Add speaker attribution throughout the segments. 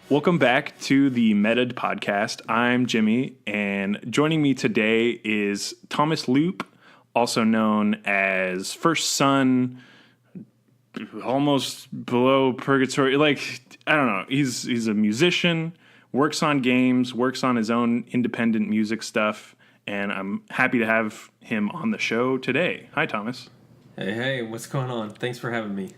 Speaker 1: Welcome back to the Meta podcast. I'm Jimmy, and joining me today is Thomas Loupe, also known as First Son, almost below purgatory. I don't know. He's a musician, works on games, works on his own independent music stuff, and I'm happy to have him on the show today. Hi, Thomas.
Speaker 2: Hey, what's going on? Thanks for having me.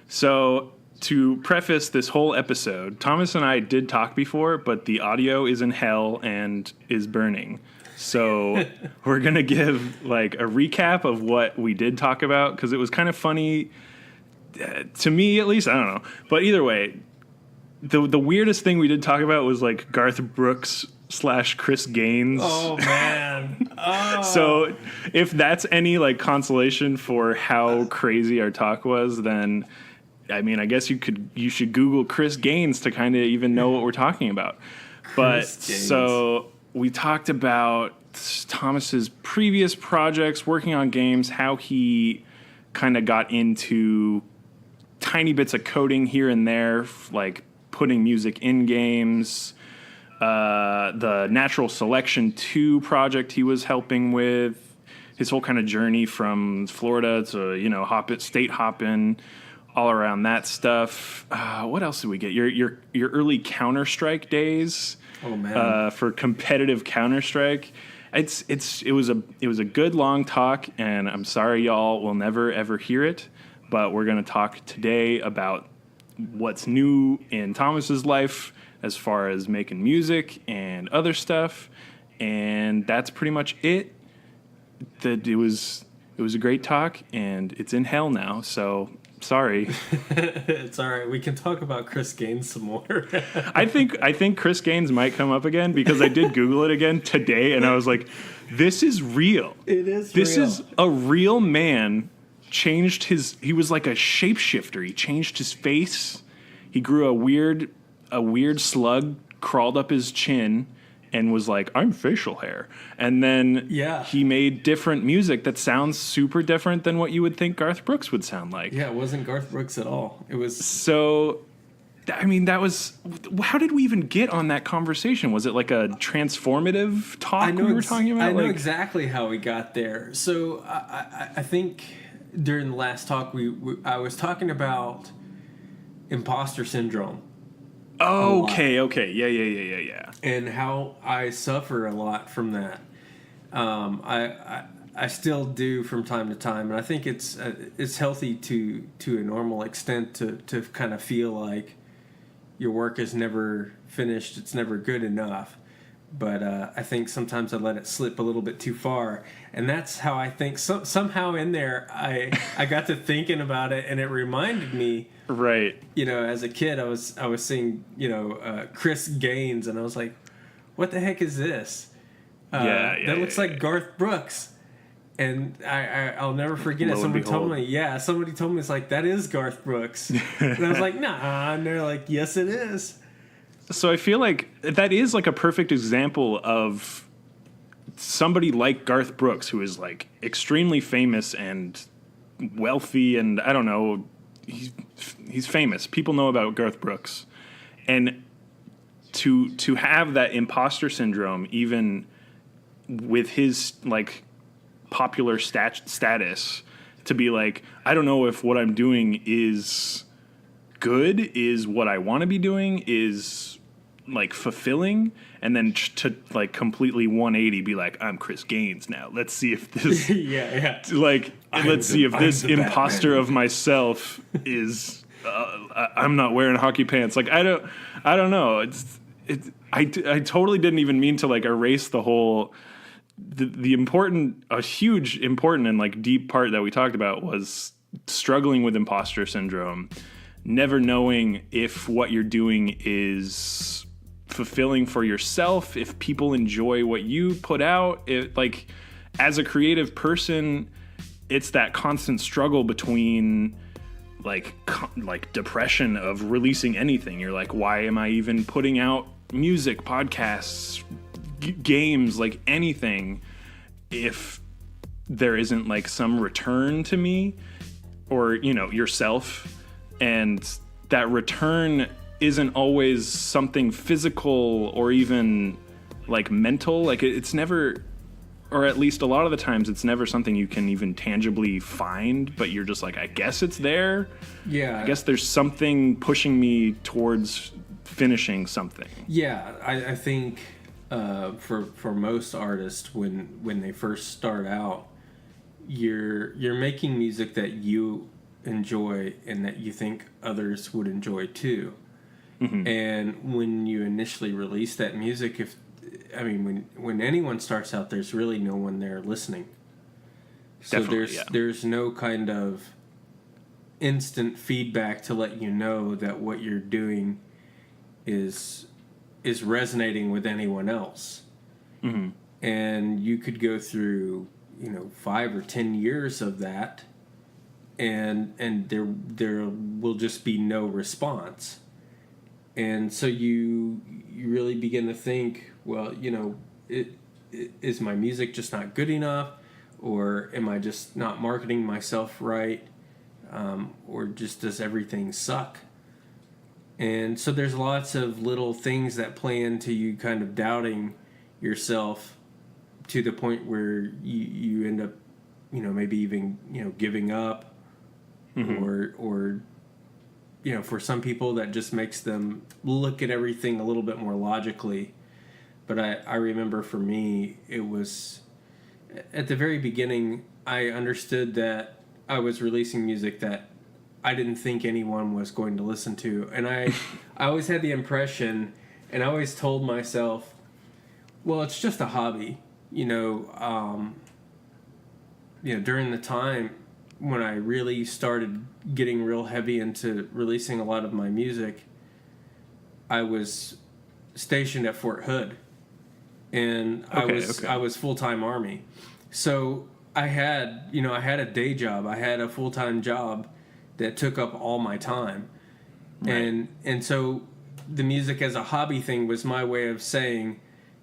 Speaker 1: So, to preface this whole episode, Thomas and I did talk before, but the audio is in hell and is burning. So we're going to give a recap of what we did talk about, because it was kind of funny, to me at least. I don't know. But either way, the weirdest thing we did talk about was Garth Brooks / Chris Gaines.
Speaker 2: Oh, man. Oh.
Speaker 1: So if that's any consolation for how crazy our talk was, then I mean, I guess you should Google Chris Gaines to kind of even know what we're talking about. But so we talked about Thomas's previous projects, working on games, how he kind of got into tiny bits of coding here and there, like putting music in games, the Natural Selection 2 project he was helping with, his whole kind of journey from Florida to, state hopping, all around that stuff. What else did we get? Your early Counter-Strike days.
Speaker 2: Oh man!
Speaker 1: For competitive Counter-Strike, it was a good long talk, and I'm sorry y'all will never ever hear it, but we're gonna talk today about what's new in Thomas's life as far as making music and other stuff, and that's pretty much it. It was a great talk, and it's in hell now, so. Sorry.
Speaker 2: It's all right. We can talk about Chris Gaines some more.
Speaker 1: I think Chris Gaines might come up again, because I did Google it again today, and I was like, this is real.
Speaker 2: It is
Speaker 1: This
Speaker 2: real.
Speaker 1: is a real man. He was like a shapeshifter. He changed his face. He grew a weird slug, crawled up his chin, and was like, I'm facial hair. And then he made different music that sounds super different than what you would think Garth Brooks would sound like.
Speaker 2: Yeah, it wasn't Garth Brooks at all. It was...
Speaker 1: So, I mean, that was... How did we even get on that conversation? Was it like a transformative talk we were talking about?
Speaker 2: I know exactly how we got there. So, I think during the last talk, I was talking about imposter syndrome.
Speaker 1: Oh, okay. Yeah.
Speaker 2: And how I suffer a lot from that. I still do from time to time, and I think it's healthy to a normal extent to kind of feel like your work is never finished, it's never good enough. But I think sometimes I let it slip a little bit too far, and that's how I think. Somehow in there, I got to thinking about it, and it reminded me.
Speaker 1: Right.
Speaker 2: As a kid, I was seeing Chris Gaines, and I was like, "What the heck is this? That looks like Garth Brooks." And I'll never forget it. Somebody told me it's like, that is Garth Brooks, and I was like, nah. And they're like, yes, it is.
Speaker 1: So I feel like that is like a perfect example of somebody like Garth Brooks, who is like extremely famous and wealthy, and I don't know, he's famous. People know about Garth Brooks, and to have that imposter syndrome, even with his popular status, to be like, I don't know if what I'm doing is good, is what I want to be doing, is fulfilling, and then to completely 180 be like, I'm Chris Gaines now. Let's see if this let's see if this imposter Batman of myself is I'm not wearing hockey pants. I don't know. I totally didn't even mean to erase the whole a huge important and deep part that we talked about was struggling with imposter syndrome, never knowing if what you're doing is fulfilling for yourself, if people enjoy what you put out. As a creative person, it's that constant struggle between depression of releasing anything. You're like, why am I even putting out music, podcasts, games, anything, if there isn't some return to me or yourself? And that return isn't always something physical or even like mental. Like it's never, or at least a lot of the times it's never something you can even tangibly find, but you're just like, I guess it's there.
Speaker 2: Yeah.
Speaker 1: I guess there's something pushing me towards finishing something.
Speaker 2: Yeah, I think for most artists, when they first start out, you're making music that you enjoy and that you think others would enjoy too. Mm-hmm. And when you initially release that music, when anyone starts out, there's really no one there listening. So there's no kind of instant feedback to let you know that what you're doing is resonating with anyone else. Mm-hmm. And you could go through 5 or 10 years of that, and there will just be no response. And so you really begin to think, well, is my music just not good enough, or am I just not marketing myself right, or just does everything suck? And so there's lots of little things that play into you kind of doubting yourself to the point where you end up, maybe even, giving up. Mm-hmm. or for some people that just makes them look at everything a little bit more logically. But I remember for me, it was at the very beginning, I understood that I was releasing music that I didn't think anyone was going to listen to. And I always had the impression, and I always told myself, well, it's just a hobby. During the time when I really started getting real heavy into releasing a lot of my music, I was stationed at Fort Hood, and I was full-time Army. So I had a day job. I had a full-time job that took up all my time. Right. And so the music as a hobby thing was my way of saying,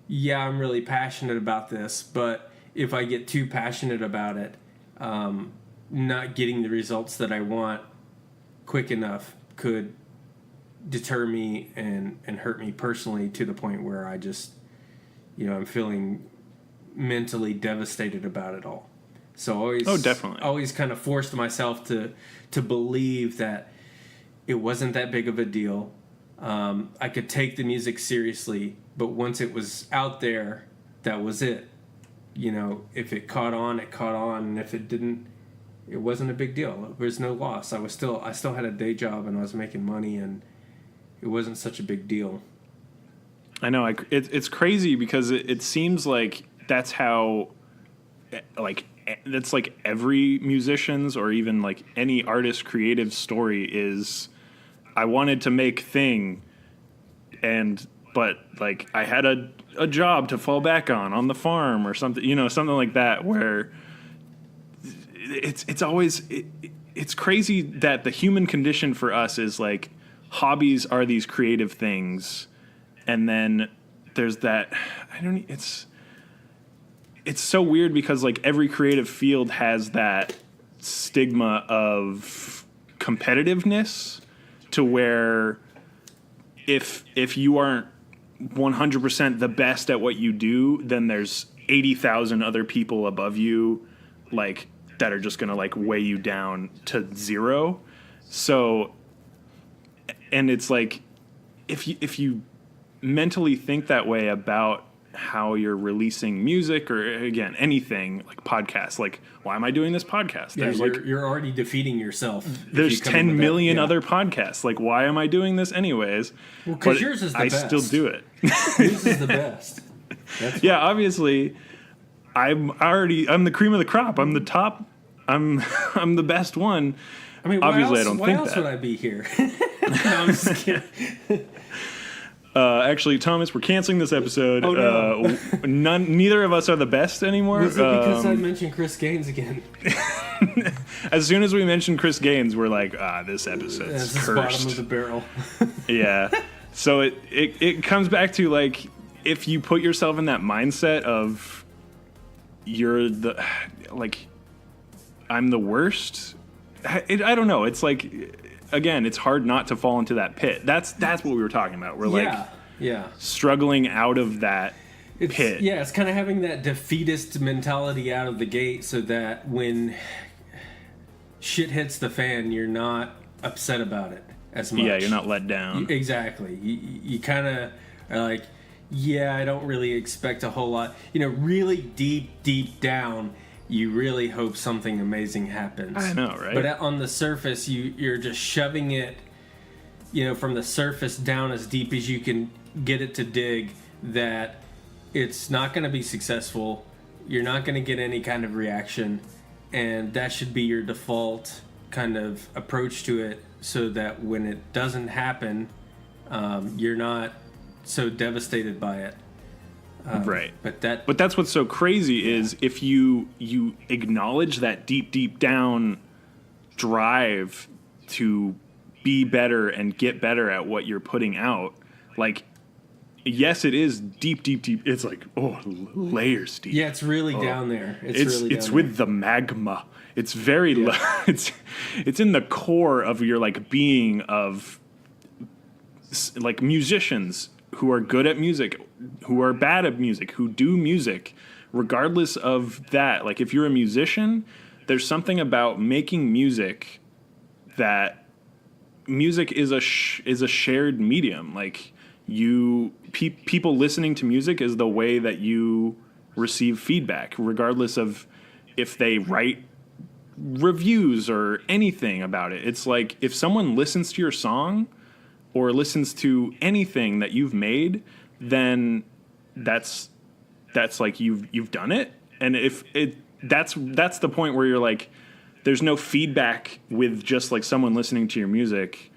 Speaker 2: yeah, I'm really passionate about this, but if I get too passionate about it, not getting the results that I want quick enough could deter me and hurt me personally to the point where I just, I'm feeling mentally devastated about it all. So always kind of forced myself to believe that it wasn't that big of a deal. I could take the music seriously, but once it was out there, that was it. If it caught on, it caught on, and if it didn't, it wasn't a big deal. There was no loss. I still had a day job, and I was making money, and it wasn't such a big deal.
Speaker 1: I know. It's crazy because it seems like that's how, that's like every musician's or even like any artist creative story is. I wanted to make thing, but like I had a job to fall back on the farm or something, something like that, where it's always it's crazy that the human condition for us is like hobbies are these creative things, and then there's that it's so weird because like every creative field has that stigma of competitiveness to where if you aren't 100% the best at what you do, then there's 80,000 other people above you like that are just going to like weigh you down to zero. So, and it's like if you mentally think that way about how you're releasing music or again anything like podcasts, like why am I doing this podcast?
Speaker 2: Yeah, you're already defeating yourself.
Speaker 1: There's 10 million other podcasts. Like why am I doing this anyways?
Speaker 2: Well, because yours is the best.
Speaker 1: I still do it.
Speaker 2: Yours is the best.
Speaker 1: Yeah, obviously, I'm the cream of the crop. I'm the top. I'm the best one.
Speaker 2: I mean,
Speaker 1: obviously, I don't
Speaker 2: think that. Why else would I be here? No, I'm just kidding.
Speaker 1: Actually, Thomas, we're canceling this episode.
Speaker 2: Oh, no.
Speaker 1: Neither of us are the best anymore.
Speaker 2: Was it because I mentioned Chris Gaines again?
Speaker 1: As soon as we mentioned Chris Gaines, we're like, this episode's cursed.
Speaker 2: Bottom of the barrel.
Speaker 1: Yeah. So it comes back to like if you put yourself in that mindset of I'm the worst. I don't know. It's like again, it's hard not to fall into that pit. That's what we were talking about. We're like struggling out of that pit.
Speaker 2: Yeah, it's kind of having that defeatist mentality out of the gate, so that when shit hits the fan, you're not upset about it as much.
Speaker 1: Yeah, you're not let down.
Speaker 2: Exactly. You kind of are like, yeah, I don't really expect a whole lot. Really deep down, you really hope something amazing happens.
Speaker 1: I know, right?
Speaker 2: But on the surface, you're just shoving it, from the surface down as deep as you can get it to dig, that it's not going to be successful. You're not going to get any kind of reaction. And that should be your default kind of approach to it, so that when it doesn't happen, you're not so devastated by it.
Speaker 1: Right.
Speaker 2: But
Speaker 1: that's what's so crazy is if you acknowledge that deep down drive to be better and get better at what you're putting out, like, yes, it is deep. It's like, layers deep.
Speaker 2: Yeah, it's really down there.
Speaker 1: It's with the magma. It's very it's in the core of your like being of like musicians who are good at music, who are bad at music, who do music, regardless of that. Like, if you're a musician, there's something about making music that music is a shared medium. Like, people listening to music is the way that you receive feedback, regardless of if they write reviews or anything about it. It's like, if someone listens to your song or listens to anything that you've made, then that's like you've done it. And if that's the point where you're like, there's no feedback with just like someone listening to your music,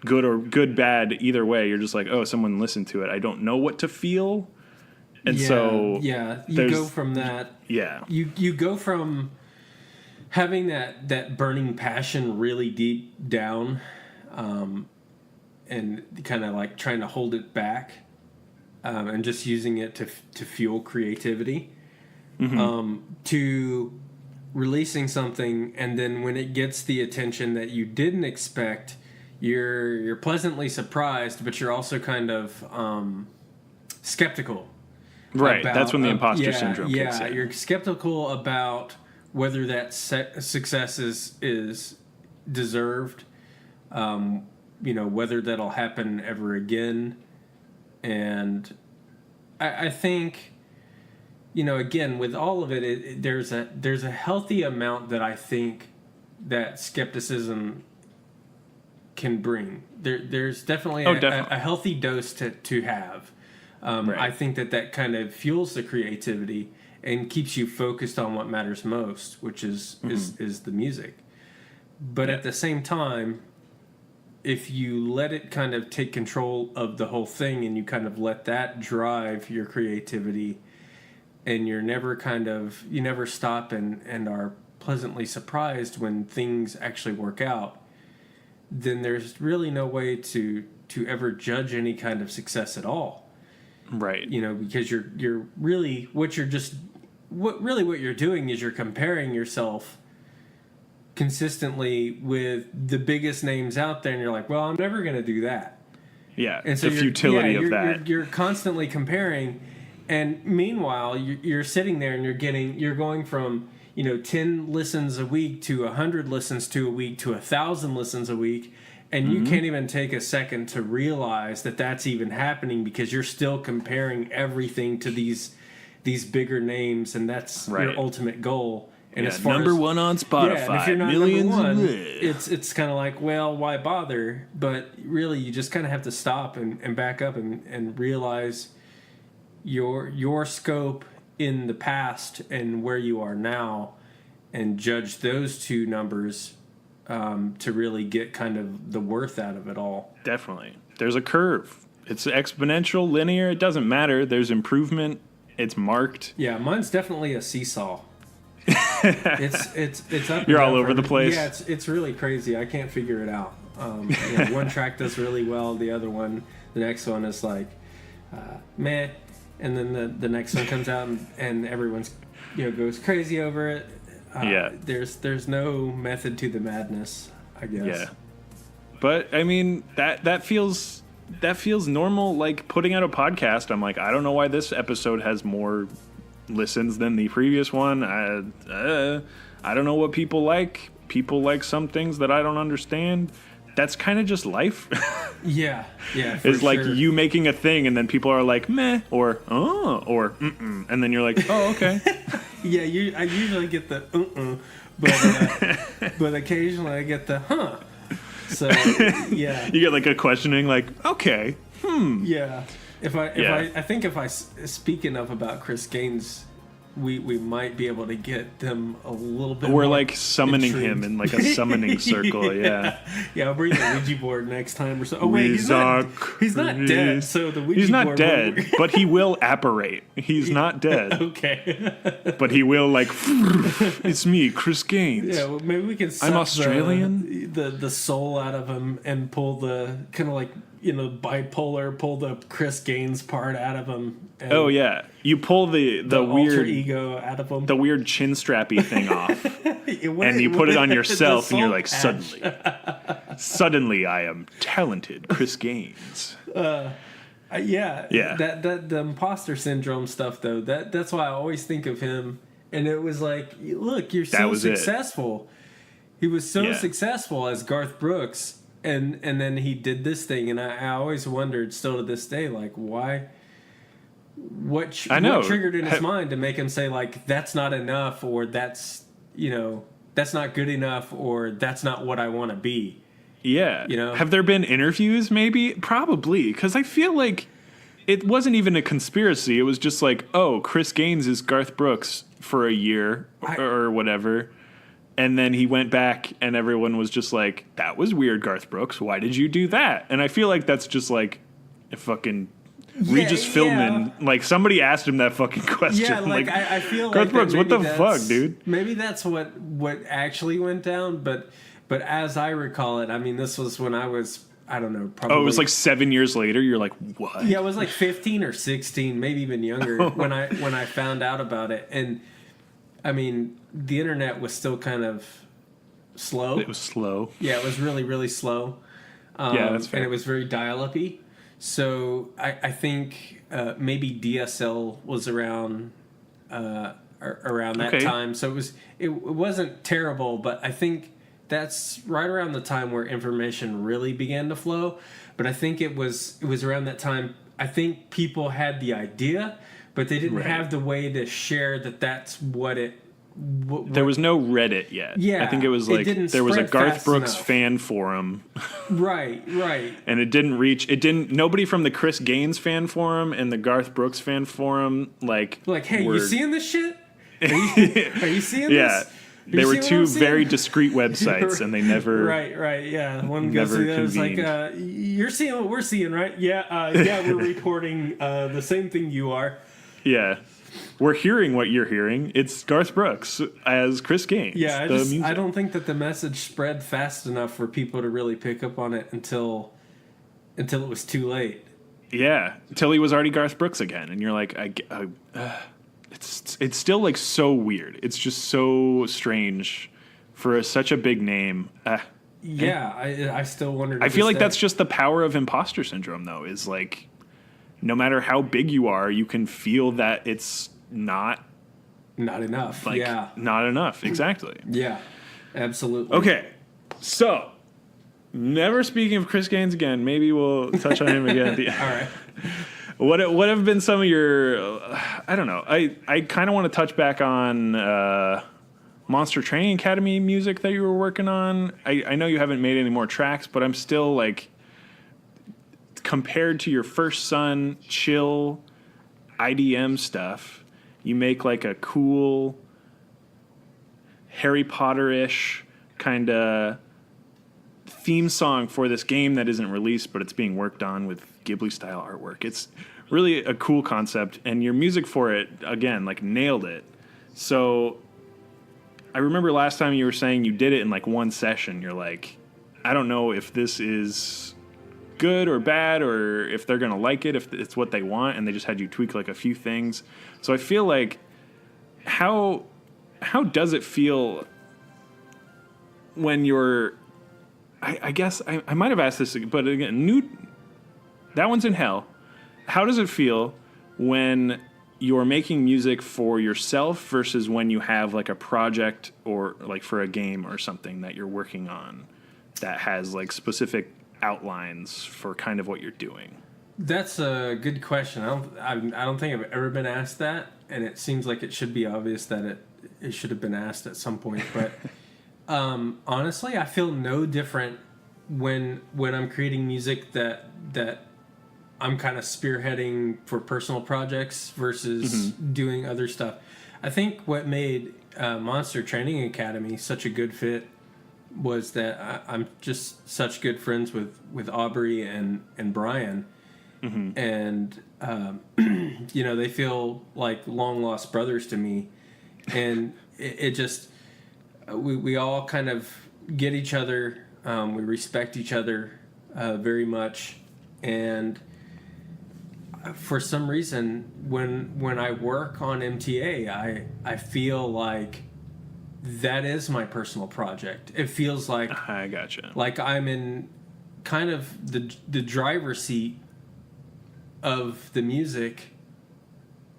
Speaker 1: good, bad, either way. You're just like, oh, someone listened to it. I don't know what to feel. And
Speaker 2: you go from that.
Speaker 1: Yeah.
Speaker 2: You go from having that burning passion really deep down, and kind of like trying to hold it back, and just using it to fuel creativity, to releasing something, and then when it gets the attention that you didn't expect, you're pleasantly surprised, but you're also kind of skeptical.
Speaker 1: Right, that's when the imposter syndrome kicks in.
Speaker 2: Yeah, you're skeptical about whether that success is deserved, whether that'll happen ever again. And I think, again, with all of it, there's a healthy amount that I think that skepticism can bring. There's definitely a healthy dose to have. Right. I think that kind of fuels the creativity and keeps you focused on what matters most, which is the music. But at the same time, if you let it kind of take control of the whole thing and you kind of let that drive your creativity, and you never stop and are pleasantly surprised when things actually work out, then there's really no way to ever judge any kind of success at all.
Speaker 1: Right.
Speaker 2: Because you're really what you're doing is you're comparing yourself consistently with the biggest names out there, and you're like, well, I'm never going to do that.
Speaker 1: Yeah. And so the futility of that.
Speaker 2: You're constantly comparing, and meanwhile you're sitting there and you're going from 10 listens a week to 100 listens to a week to 1,000 listens a week. And you can't even take a second to realize that that's even happening, because you're still comparing everything to these bigger names, and that's your ultimate goal. And as far
Speaker 1: number one on Spotify,
Speaker 2: and if you're not
Speaker 1: millions
Speaker 2: number one, it's kind of like, well, why bother? But really, you just kind of have to stop and back up and realize your scope in the past and where you are now, and judge those two numbers. To really get kind of the worth out of it all. Definitely.
Speaker 1: There's a curve. It's exponential, linear. It doesn't matter. There's improvement. It's marked.
Speaker 2: Yeah, mine's definitely a seesaw. It's up.
Speaker 1: You're all over the place.
Speaker 2: Yeah, it's really crazy. I can't figure it out. One track does really well. The other one, the next one is like, meh. And then the next one comes out and everyone's goes crazy over it. There's no method to the madness, I guess.
Speaker 1: But I mean, that feels normal. Like putting out a podcast, I'm like, I don't know why this episode has more listens than the previous one. I don't know what people like. People like some things that I don't understand. That's kind of just life.
Speaker 2: Yeah.
Speaker 1: It's like you making a thing, and then people are like, meh, or oh, or mm-mm. And then you're like, oh, okay.
Speaker 2: Yeah, I usually get the but occasionally I get the huh. So yeah,
Speaker 1: You get like a questioning, like, okay,
Speaker 2: yeah. I think if I speak enough about Chris Gaines, we might be able to get them a little bit.
Speaker 1: We're
Speaker 2: more
Speaker 1: like summoning
Speaker 2: intrigued.
Speaker 1: him in like a summoning circle. Yeah.
Speaker 2: I'll bring the Ouija board next time or so. Oh wait, he's not dead. So the Ouija
Speaker 1: he's not
Speaker 2: board
Speaker 1: dead, but he will apparate. He's not dead.
Speaker 2: Okay.
Speaker 1: But he will like. It's me, Chris Gaines.
Speaker 2: Yeah, well, maybe we can.
Speaker 1: I'm Australian.
Speaker 2: The soul out of him and pull the kind of like bipolar. Pull the Chris Gaines part out of him. And
Speaker 1: Oh yeah, you pull the
Speaker 2: alter
Speaker 1: weird
Speaker 2: ego out of him.
Speaker 1: the weird chin strappy thing off,
Speaker 2: And
Speaker 1: and you put it on
Speaker 2: the
Speaker 1: yourself, and you're
Speaker 2: soul
Speaker 1: like,
Speaker 2: patch.
Speaker 1: suddenly, I am talented, Chris Gaines.
Speaker 2: Yeah.
Speaker 1: Yeah.
Speaker 2: That the imposter syndrome stuff though. That's why I always think of him. And it was like, look, you're so
Speaker 1: was it.
Speaker 2: successful. He was so
Speaker 1: Yeah.
Speaker 2: successful as Garth Brooks, and then he did this thing, and I always wondered, still to this day, like why. What triggered in his mind to make him say like that's not enough, or that's that's not good enough, or that's not what I want to be.
Speaker 1: Yeah.
Speaker 2: You know?
Speaker 1: Have there been interviews? Maybe, probably, because I feel like it wasn't even a conspiracy. It was just like, oh, Chris Gaines is Garth Brooks for a year or whatever. And then he went back and everyone was just like, that was weird, Garth Brooks. Why did you do that? And I feel like that's just like a fucking Regis Philbin. Like somebody asked him that fucking question.
Speaker 2: Yeah, like I feel like
Speaker 1: Garth Brooks, what the fuck, dude?
Speaker 2: Maybe that's what actually went down, but as I recall it, I mean, this was when I was, I don't know, probably.
Speaker 1: Oh, it was like 7 years later. You're like, what?
Speaker 2: Yeah, it was like 15 or 16, maybe even younger when I found out about it. And I mean, the internet was still kind of slow.
Speaker 1: It was slow.
Speaker 2: Yeah, it was really, really slow.
Speaker 1: Yeah, that's fair.
Speaker 2: And it was very dial-up-y. So I think maybe DSL was around that time. So it wasn't terrible, but I think that's right around the time where information really began to flow. But I think it was around that time. I think people had the idea, but they didn't have the way to share that that's what it.
Speaker 1: There was no Reddit yet.
Speaker 2: Yeah,
Speaker 1: I think it was like there was a Garth Brooks fan forum.
Speaker 2: Right.
Speaker 1: And it didn't reach. Nobody from the Chris Gaines fan forum and the Garth Brooks fan forum like.
Speaker 2: Hey, you seeing this shit? Are you seeing this?
Speaker 1: Yeah. They were two very discrete websites, and they never.
Speaker 2: Right. Yeah, one goes to the other. It's like, you're seeing what we're seeing, right? Yeah, we're reporting the same thing you are.
Speaker 1: Yeah. We're hearing what you're hearing. It's Garth Brooks as Chris Gaines.
Speaker 2: Yeah, I don't think that the message spread fast enough for people to really pick up on it until it was too late.
Speaker 1: Yeah, until he was already Garth Brooks again, and you're like, it's still like so weird. It's just so strange for such a big name.
Speaker 2: Yeah, I still wonder.
Speaker 1: I feel like that's just the power of imposter syndrome, though. Is like, no matter how big you are, you can feel that it's not
Speaker 2: enough.
Speaker 1: Like, not enough. Exactly.
Speaker 2: Yeah, absolutely.
Speaker 1: Okay, so never speaking of Chris Gaines again. Maybe we'll touch on him again at the end.
Speaker 2: All right.
Speaker 1: What have been some of your? I don't know. I kind of want to touch back on Monster Training Academy music that you were working on. I know you haven't made any more tracks, but I'm still like, compared to your First Son, chill IDM stuff, you make like a cool Harry Potter-ish kind of theme song for this game that isn't released, but it's being worked on with Ghibli-style artwork. It's really a cool concept, and your music for it, again, like nailed it. So I remember last time you were saying you did it in like one session. You're like, I don't know if this is good or bad, or if they're gonna like it, if it's what they want, and they just had you tweak like a few things. So I feel like, how does it feel when you're I guess I might have asked this, but again, that one's in hell. How does it feel when you're making music for yourself versus when you have like a project or like for a game or something that you're working on that has like specific outlines for kind of what you're doing?
Speaker 2: That's a good question. I don't think I've ever been asked that, and it seems like it should be obvious that it should have been asked at some point. But honestly, I feel no different when I'm creating music that I'm kind of spearheading for personal projects versus doing other stuff. I think what made Monster Training Academy such a good fit was that I'm just such good friends with Aubrey and Brian. And you know, they feel like long lost brothers to me, and it just we all kind of get each other, we respect each other very much, and for some reason when I work on MTA, I feel like that is my personal project. It feels like
Speaker 1: I gotcha.
Speaker 2: Like I'm in kind of the driver's seat of the music,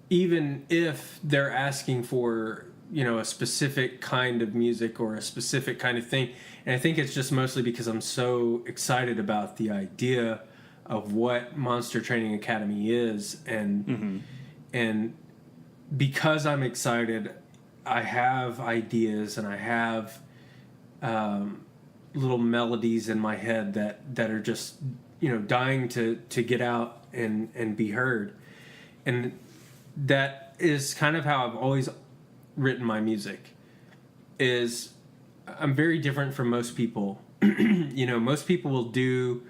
Speaker 2: even if they're asking for, you know, a specific kind of music or a specific kind of thing. And I think it's just mostly because I'm so excited about the idea of what Monster Training Academy is, and because I'm excited, I have ideas and I have little melodies in my head that are just, you know, dying to get out and be heard. And that is kind of how I've always written my music. Is I'm very different from most people. You know, most people will do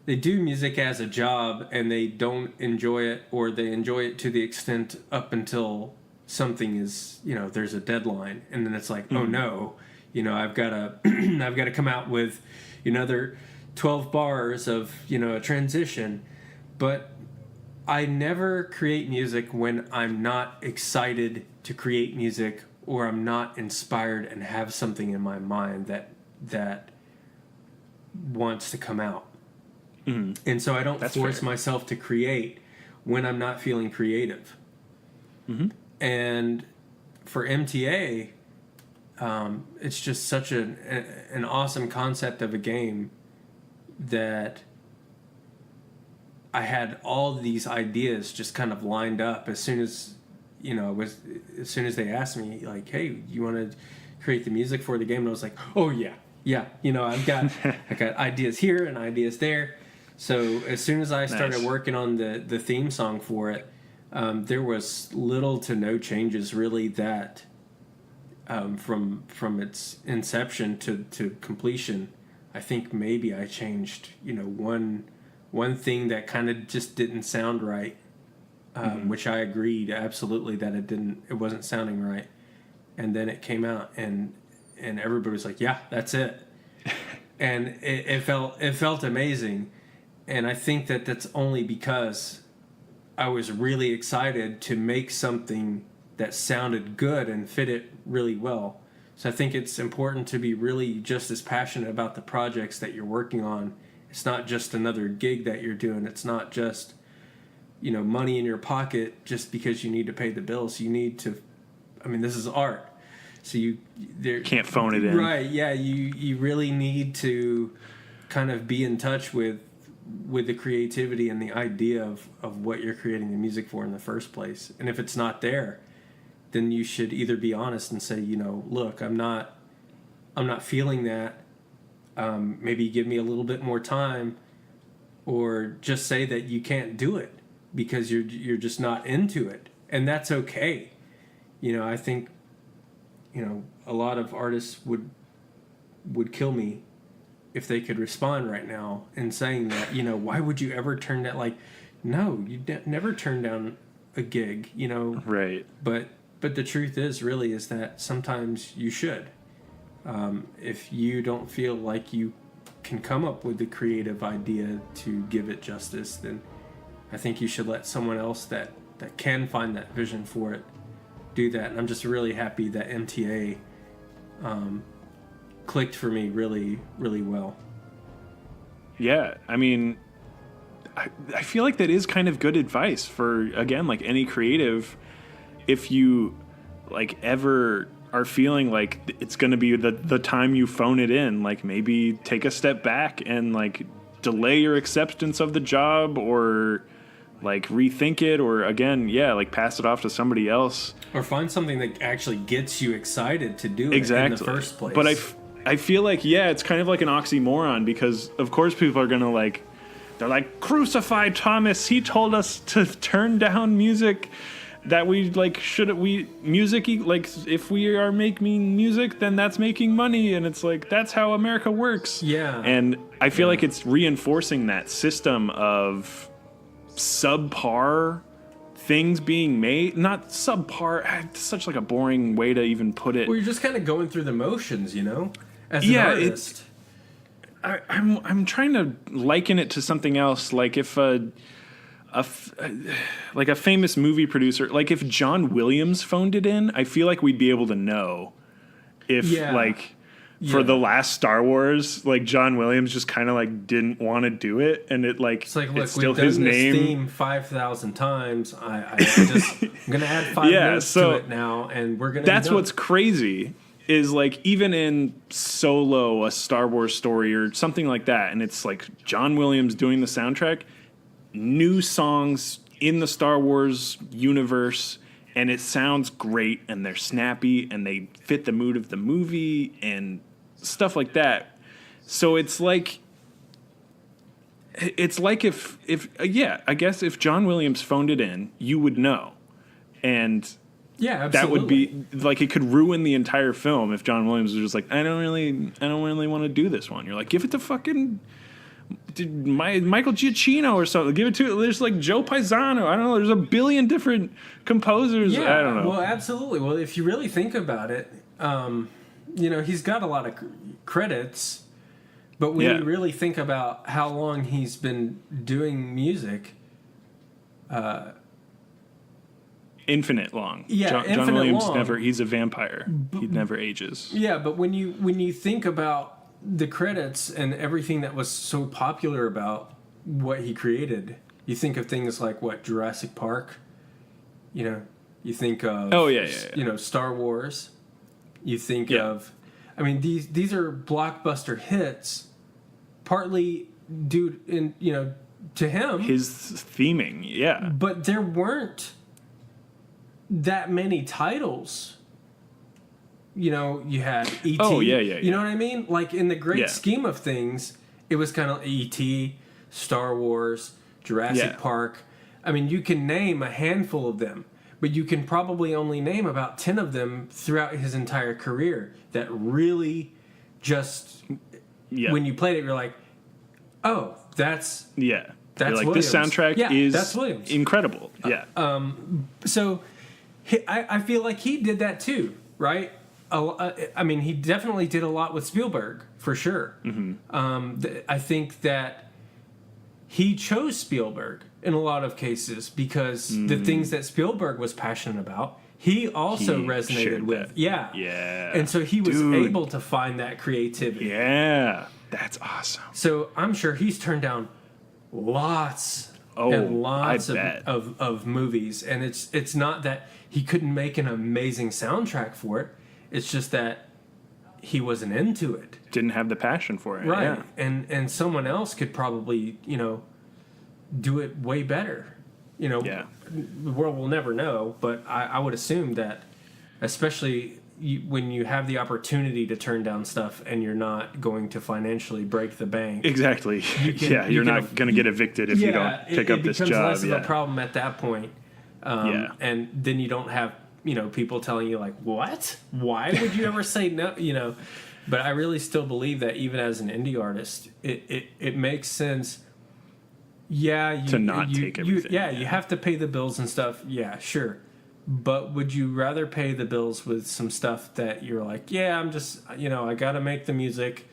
Speaker 2: music as a job and they don't enjoy it, or they enjoy it to the extent up until something is, you know, there's a deadline, and then it's like, oh no, you know, I've got to come out with another 12 bars of, you know, a transition. But I never create music when I'm not excited to create music, or I'm not inspired and have something in my mind that wants to come out. And so I don't force myself to create when I'm not feeling creative. And for MTA, it's just such an awesome concept of a game that I had all these ideas just kind of lined up as soon as, you know, as soon as they asked me, like, hey, you want to create the music for the game? And I was like, oh yeah, you know, I got ideas here and ideas there. So as soon as I started working on the theme song for it, there was little to no changes really that from its inception to completion. I think maybe I changed, you know, one thing that kind of just didn't sound right, which I agreed absolutely that it wasn't sounding right. And then it came out and everybody was like, yeah, that's it. And it felt amazing. And I think that's only because I was really excited to make something that sounded good and fit it really well. So I think it's important to be really just as passionate about the projects that you're working on. It's not just another gig that you're doing. It's not just, you know, money in your pocket just because you need to pay the bills. You need to, I mean, this is art. So you
Speaker 1: can't phone it in.
Speaker 2: Right, yeah, you really need to kind of be in touch with the creativity and the idea of what you're creating the music for in the first place. And if it's not there, then you should either be honest and say, you know, look, I'm not feeling that. Maybe give me a little bit more time, or just say that you can't do it because you're just not into it, and that's okay. You know, I think, you know, a lot of artists would kill me if they could respond right now in saying that, you know, why would you ever turn that, like, no, you never turn down a gig, you know.
Speaker 1: Right.
Speaker 2: But the truth is that sometimes you should. If you don't feel like you can come up with the creative idea to give it justice, then I think you should let someone else that can find that vision for it do that. And I'm just really happy that MTA clicked for me really, really well.
Speaker 1: Yeah, I mean, I feel like that is kind of good advice for, again, like any creative. If you like ever are feeling like it's going to be the time you phone it in, like maybe take a step back and like delay your acceptance of the job, or like rethink it, or again, like pass it off to somebody else,
Speaker 2: or find something that actually gets you excited to do
Speaker 1: exactly.
Speaker 2: it in the first place.
Speaker 1: But I feel like, it's kind of like an oxymoron, because of course people are going to like, they're like, crucify Thomas. He told us to turn down music that we like, music, like if we are making music, then that's making money. And it's like, that's how America works.
Speaker 2: Yeah.
Speaker 1: And I feel like it's reinforcing that system of subpar things being made. Not subpar, it's such like a boring way to even put it.
Speaker 2: Well, you're just kind of going through the motions, as an artist.
Speaker 1: I'm trying to liken it to something else, like if like a famous movie producer, like if John Williams phoned it in, I feel like we'd be able to know if for the last Star Wars, like John Williams just kind of like didn't want to do it, and it like,
Speaker 2: it's like, look,
Speaker 1: it's still
Speaker 2: we've done
Speaker 1: his
Speaker 2: this
Speaker 1: name
Speaker 2: theme 5,000 times. I'm gonna add 5 minutes to it now, and we're gonna.
Speaker 1: That's what's crazy. Is like, even in Solo, a Star Wars story or something like that, and it's like John Williams doing the soundtrack, new songs in the Star Wars universe, and it sounds great, and they're snappy, and they fit the mood of the movie, and stuff like that. So it's like if I guess if John Williams phoned it in, you would know. And
Speaker 2: yeah, absolutely.
Speaker 1: That would be like, it could ruin the entire film if John Williams was just like, I don't really want to do this one. You're like, give it to fucking Michael Giacchino or something. Give it to, there's like Joe Paisano. I don't know. There's a billion different composers.
Speaker 2: Yeah,
Speaker 1: I don't know.
Speaker 2: Well, absolutely. Well, if you really think about it, he's got a lot of credits, but when you really think about how long he's been doing music,
Speaker 1: infinite long.
Speaker 2: Yeah,
Speaker 1: John Williams
Speaker 2: long.
Speaker 1: He's a vampire. He never ages.
Speaker 2: Yeah, but when you think about the credits and everything that was so popular about what he created, you think of things like Jurassic Park. You think of Star Wars. You think of, I mean, these are blockbuster hits, partly due to him,
Speaker 1: his theming. Yeah,
Speaker 2: but there weren't that many titles. You had E.T.
Speaker 1: Oh, yeah.
Speaker 2: You know what I mean? Like, in the great scheme of things, it was kind of E.T., Star Wars, Jurassic Park. I mean, you can name a handful of them, but you can probably only name about 10 of them throughout his entire career that really just, when you played it, you're like, oh, that's
Speaker 1: you're like,
Speaker 2: Williams.
Speaker 1: This soundtrack is
Speaker 2: that's Williams.
Speaker 1: Incredible.
Speaker 2: So I feel like he did that too, right? I mean, he definitely did a lot with Spielberg, for sure. Mm-hmm. I think that he chose Spielberg in a lot of cases because the things that Spielberg was passionate about, he also resonated with. That. Yeah. And so he was able to find that creativity.
Speaker 1: Yeah. That's awesome.
Speaker 2: So I'm sure he's turned down lots and lots of movies. And it's not that he couldn't make an amazing soundtrack for it. It's just that he wasn't into it.
Speaker 1: Didn't have the passion for it.
Speaker 2: Right.
Speaker 1: Yeah.
Speaker 2: And someone else could probably, do it way better. The world will never know, but I would assume that, especially when you have the opportunity to turn down stuff and you're not going to financially break the bank.
Speaker 1: Exactly. You're not going to get evicted if you don't pick up this job.
Speaker 2: It becomes less of a problem at that point. And then you don't have, people telling you like, what? Why would you ever say no? But I really still believe that even as an indie artist, it makes sense. To not take everything. You have to pay the bills and stuff. Yeah, sure. But would you rather pay the bills with some stuff that you're like, I'm just, I got to make the music.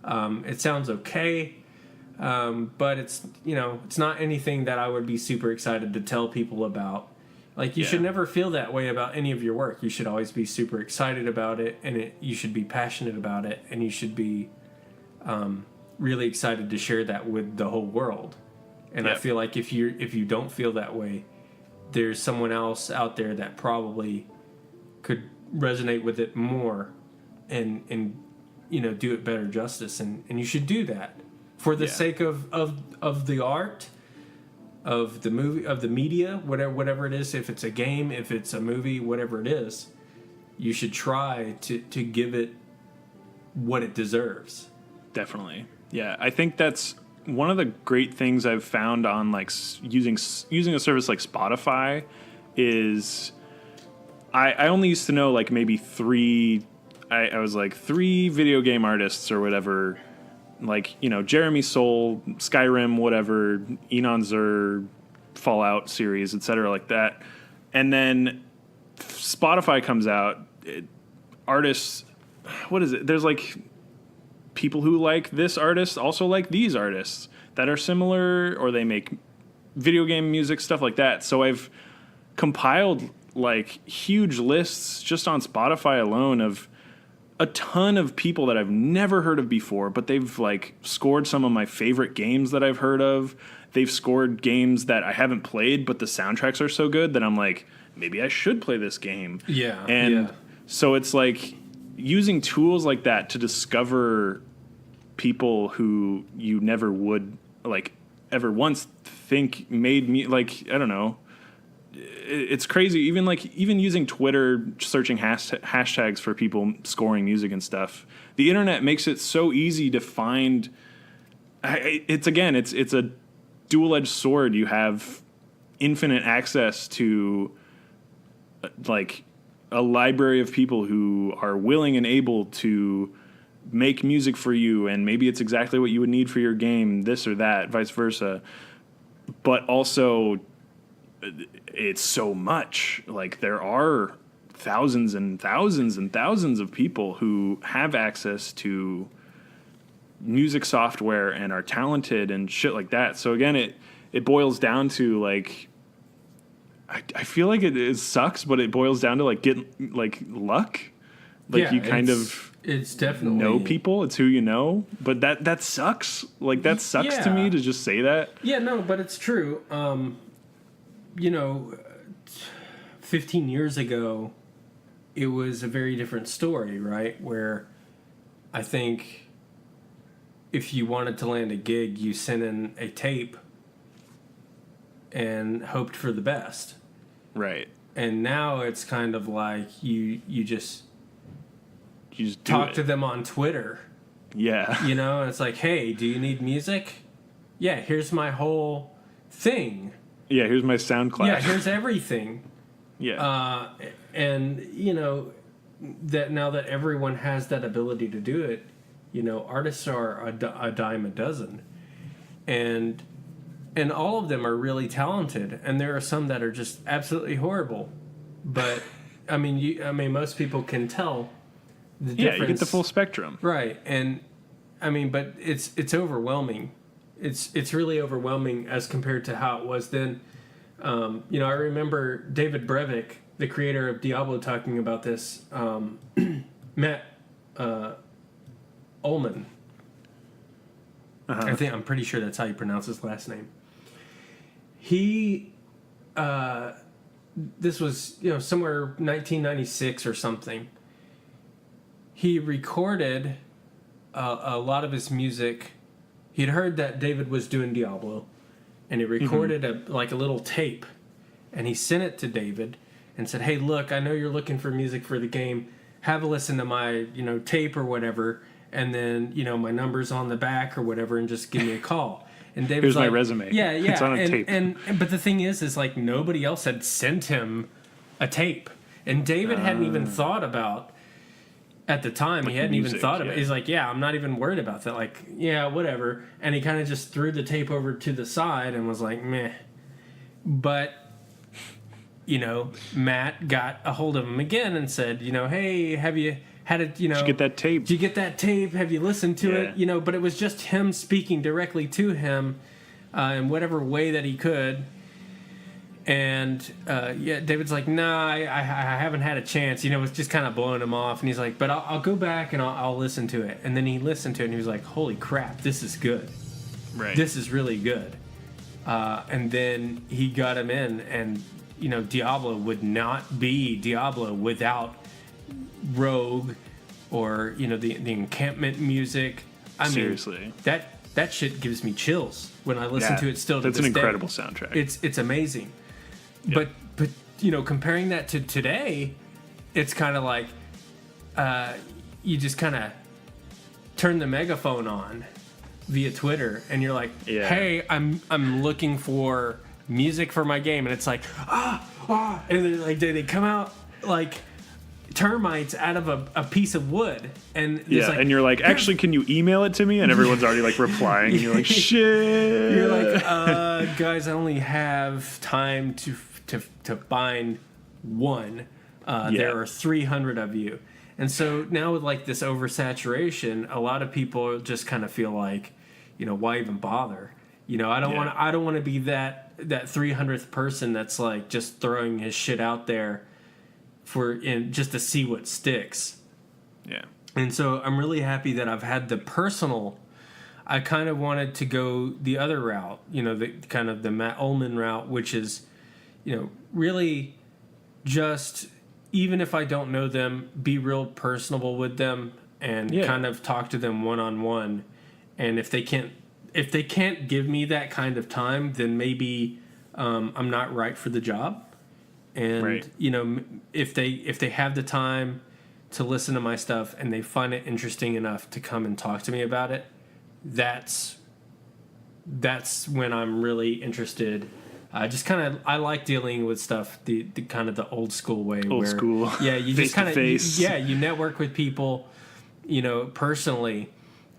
Speaker 2: It sounds okay. But it's, it's not anything that I would be super excited to tell people about. Like, you should never feel that way about any of your work. You should always be super excited about it, and you should be passionate about it, and you should be really excited to share that with the whole world. And I feel like if you don't feel that way, there's someone else out there that probably could resonate with it more and do it better justice. And you should do that for the sake of the art, of the movie, of the media, whatever it is. If it's a game, if it's a movie, whatever it is, you should try to give it what it deserves.
Speaker 1: Definitely. Yeah, I think that's one of the great things I've found on like using a service like Spotify is I only used to know like maybe three video game artists or whatever, like, Jeremy Soule, Skyrim, whatever, Enon Zur, Fallout series, etc., like that. And then Spotify comes out, artists, what is it? There's like people who like this artist also like these artists that are similar, or they make video game music, stuff like that. So I've compiled like huge lists just on Spotify alone of a ton of people that I've never heard of before, but they've like scored some of my favorite games that I've heard of. They've scored games that I haven't played, but the soundtracks are so good that I'm like, maybe I should play this game.
Speaker 2: Yeah.
Speaker 1: And so it's like using tools like that to discover people who you never would like ever once think made me, like, I don't know. It's crazy. Even using Twitter, searching hashtags for people scoring music and stuff. The internet makes it so easy to find. It's a dual-edged sword. You have infinite access to like a library of people who are willing and able to make music for you, and maybe it's exactly what you would need for your game, this or that, vice versa. But also, it's so much. Like, there are thousands and thousands and thousands of people who have access to music software and are talented and shit like that. So again, it boils down to like, I feel like it sucks, but it boils down to like getting like luck. Like, you kind of
Speaker 2: it's definitely
Speaker 1: know people. It's who you know. But that sucks. Like, that sucks to me to just say that.
Speaker 2: Yeah, no, but it's true. 15 years ago, it was a very different story, right? Where I think if you wanted to land a gig, you sent in a tape and hoped for the best.
Speaker 1: Right.
Speaker 2: And now it's kind of like you just
Speaker 1: do
Speaker 2: talk to them on Twitter.
Speaker 1: Yeah.
Speaker 2: And it's like, hey, do you need music? Yeah, here's my whole thing.
Speaker 1: Yeah, here's my SoundCloud.
Speaker 2: Yeah, here's everything.
Speaker 1: Yeah.
Speaker 2: And, that now that everyone has that ability to do it, artists are a dime a dozen. And all of them are really talented. And there are some that are just absolutely horrible. But, most people can tell the difference.
Speaker 1: You get the full spectrum.
Speaker 2: Right. And, but it's overwhelming. It's really overwhelming as compared to how it was then. I remember David Brevik, the creator of Diablo, talking about this. Matt Ullman.
Speaker 1: Uh-huh.
Speaker 2: I'm pretty sure that's how you pronounce his last name. He, this was somewhere 1996 or something. He recorded a lot of his music. He'd heard that David was doing Diablo, and he recorded a little tape, and he sent it to David and said, hey, look, I know you're looking for music for the game. Have a listen to my, tape or whatever, and then, my number's on the back or whatever, and just give me a call. And David's
Speaker 1: Here's my resume.
Speaker 2: Yeah.
Speaker 1: It's on a tape.
Speaker 2: But the thing is like nobody else had sent him a tape. And David hadn't even thought about, at the time, he hadn't
Speaker 1: music,
Speaker 2: even thought about it. He's like, I'm not even worried about that. Like, whatever. And he kind of just threw the tape over to the side and was like, meh. But, Matt got a hold of him again and said, hey, have you had it,
Speaker 1: Did you get that tape?
Speaker 2: Did you get that tape? Have you listened to it? But it was just him speaking directly to him in whatever way that he could. And David's like, nah, I haven't had a chance. It's just kind of blowing him off. And he's like, but I'll go back and I'll listen to it. And then he listened to it and he was like, holy crap, this is good.
Speaker 1: Right.
Speaker 2: This is really good. And then he got him in, and Diablo would not be Diablo without Rogue or the encampment music.
Speaker 1: Seriously,
Speaker 2: that shit gives me chills when I listen to it still.
Speaker 1: That's an incredible soundtrack.
Speaker 2: It's amazing. Yeah. But comparing that to today, it's kind of like you just kind of turn the megaphone on via Twitter and you're like, hey, I'm looking for music for my game, and it's like and then like they come out like termites out of a piece of wood, and
Speaker 1: and you're like, actually, can you email it to me? And everyone's already like replying, and you're like, shit.
Speaker 2: You're like, guys, I only have time to find one. There are 300 of you. And so now with like this oversaturation, a lot of people just kind of feel like, why even bother? I don't want to be that 300th person that's like just throwing his shit out there just to see what sticks.
Speaker 1: Yeah.
Speaker 2: And so I'm really happy that I've had the personal. I kind of wanted to go the other route, the kind of the Matt Ullman route, which is, really just, even if I don't know them, be real personable with them and kind of talk to them one-on-one. And if they can't give me that kind of time, then maybe I'm not right for the job. And if they have the time to listen to my stuff and they find it interesting enough to come and talk to me about it, that's when I'm really interested. I like dealing with stuff the kind of the old school way.
Speaker 1: Old school.
Speaker 2: Yeah, you just kind of you network with people, personally,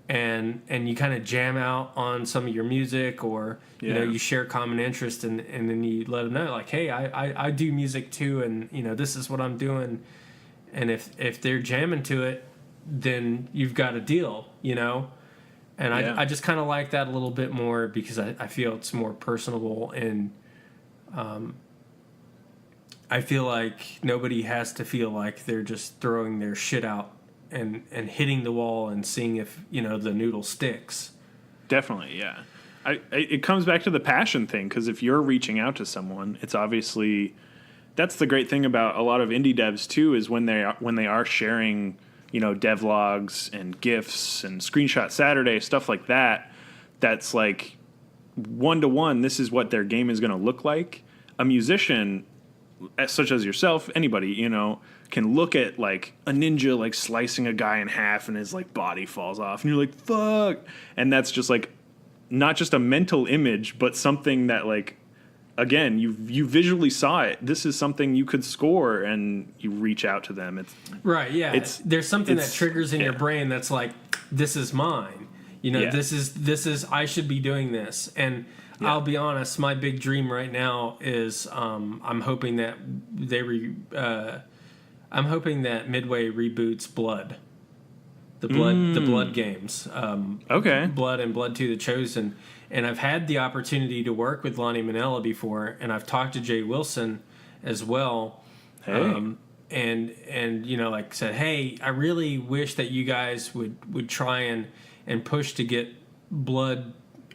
Speaker 2: and you kind of jam out on some of your music, or you share common interest, and then you let them know like, hey, I do music too, and this is what I'm doing, and if they're jamming to it, then you've got a deal, and I just kind of like that a little bit more because I feel it's more personable, and I feel like nobody has to feel like they're just throwing their shit out and hitting the wall and seeing if the noodle sticks.
Speaker 1: Definitely, yeah. It comes back to the passion thing, because if you're reaching out to someone, it's obviously, that's the great thing about a lot of indie devs too, is when they are sharing devlogs and GIFs and Screenshot Saturday, stuff like that. That's like one-to-one. This is what their game is going to look like. A musician, such as yourself, anybody, can look at like a ninja like slicing a guy in half and his like body falls off, and you're like, fuck. And that's just like not just a mental image, but something that like, again, you visually saw it. This is something you could score, and you reach out to them. It's
Speaker 2: right, yeah. There's something that triggers in your brain that's like, this is mine. This is I should be doing this. And I'll be honest, my big dream right now is I'm hoping that Midway reboots Blood. The Blood games.
Speaker 1: Okay.
Speaker 2: Blood and Blood 2 The Chosen. And I've had the opportunity to work with Lonnie Manella before, and I've talked to Jay Wilson as well.
Speaker 1: Hey.
Speaker 2: And like said, hey, I really wish that you guys would try and push to get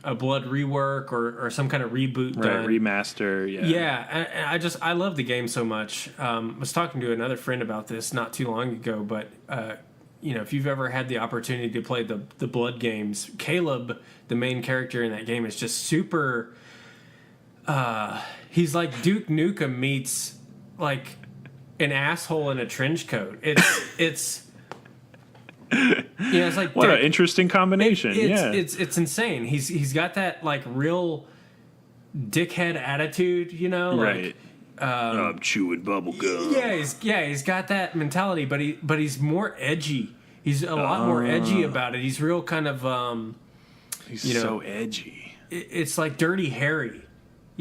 Speaker 2: a Blood rework or some kind of reboot done.
Speaker 1: Remaster, yeah.
Speaker 2: Yeah, I love the game so much. I was talking to another friend about this not too long ago, but if you've ever had the opportunity to play the Blood games, Caleb, the main character in that game, is just super. He's like Duke Nukem meets like an asshole in a trench coat. It's it's like
Speaker 1: what an interesting combination.
Speaker 2: It's insane. He's got that like real dickhead attitude,
Speaker 1: right. I'm chewing bubble gum.
Speaker 2: He's got that mentality, but he's more edgy. He's a lot more edgy about it. He's real kind of
Speaker 1: he's so edgy.
Speaker 2: It's like Dirty Harry.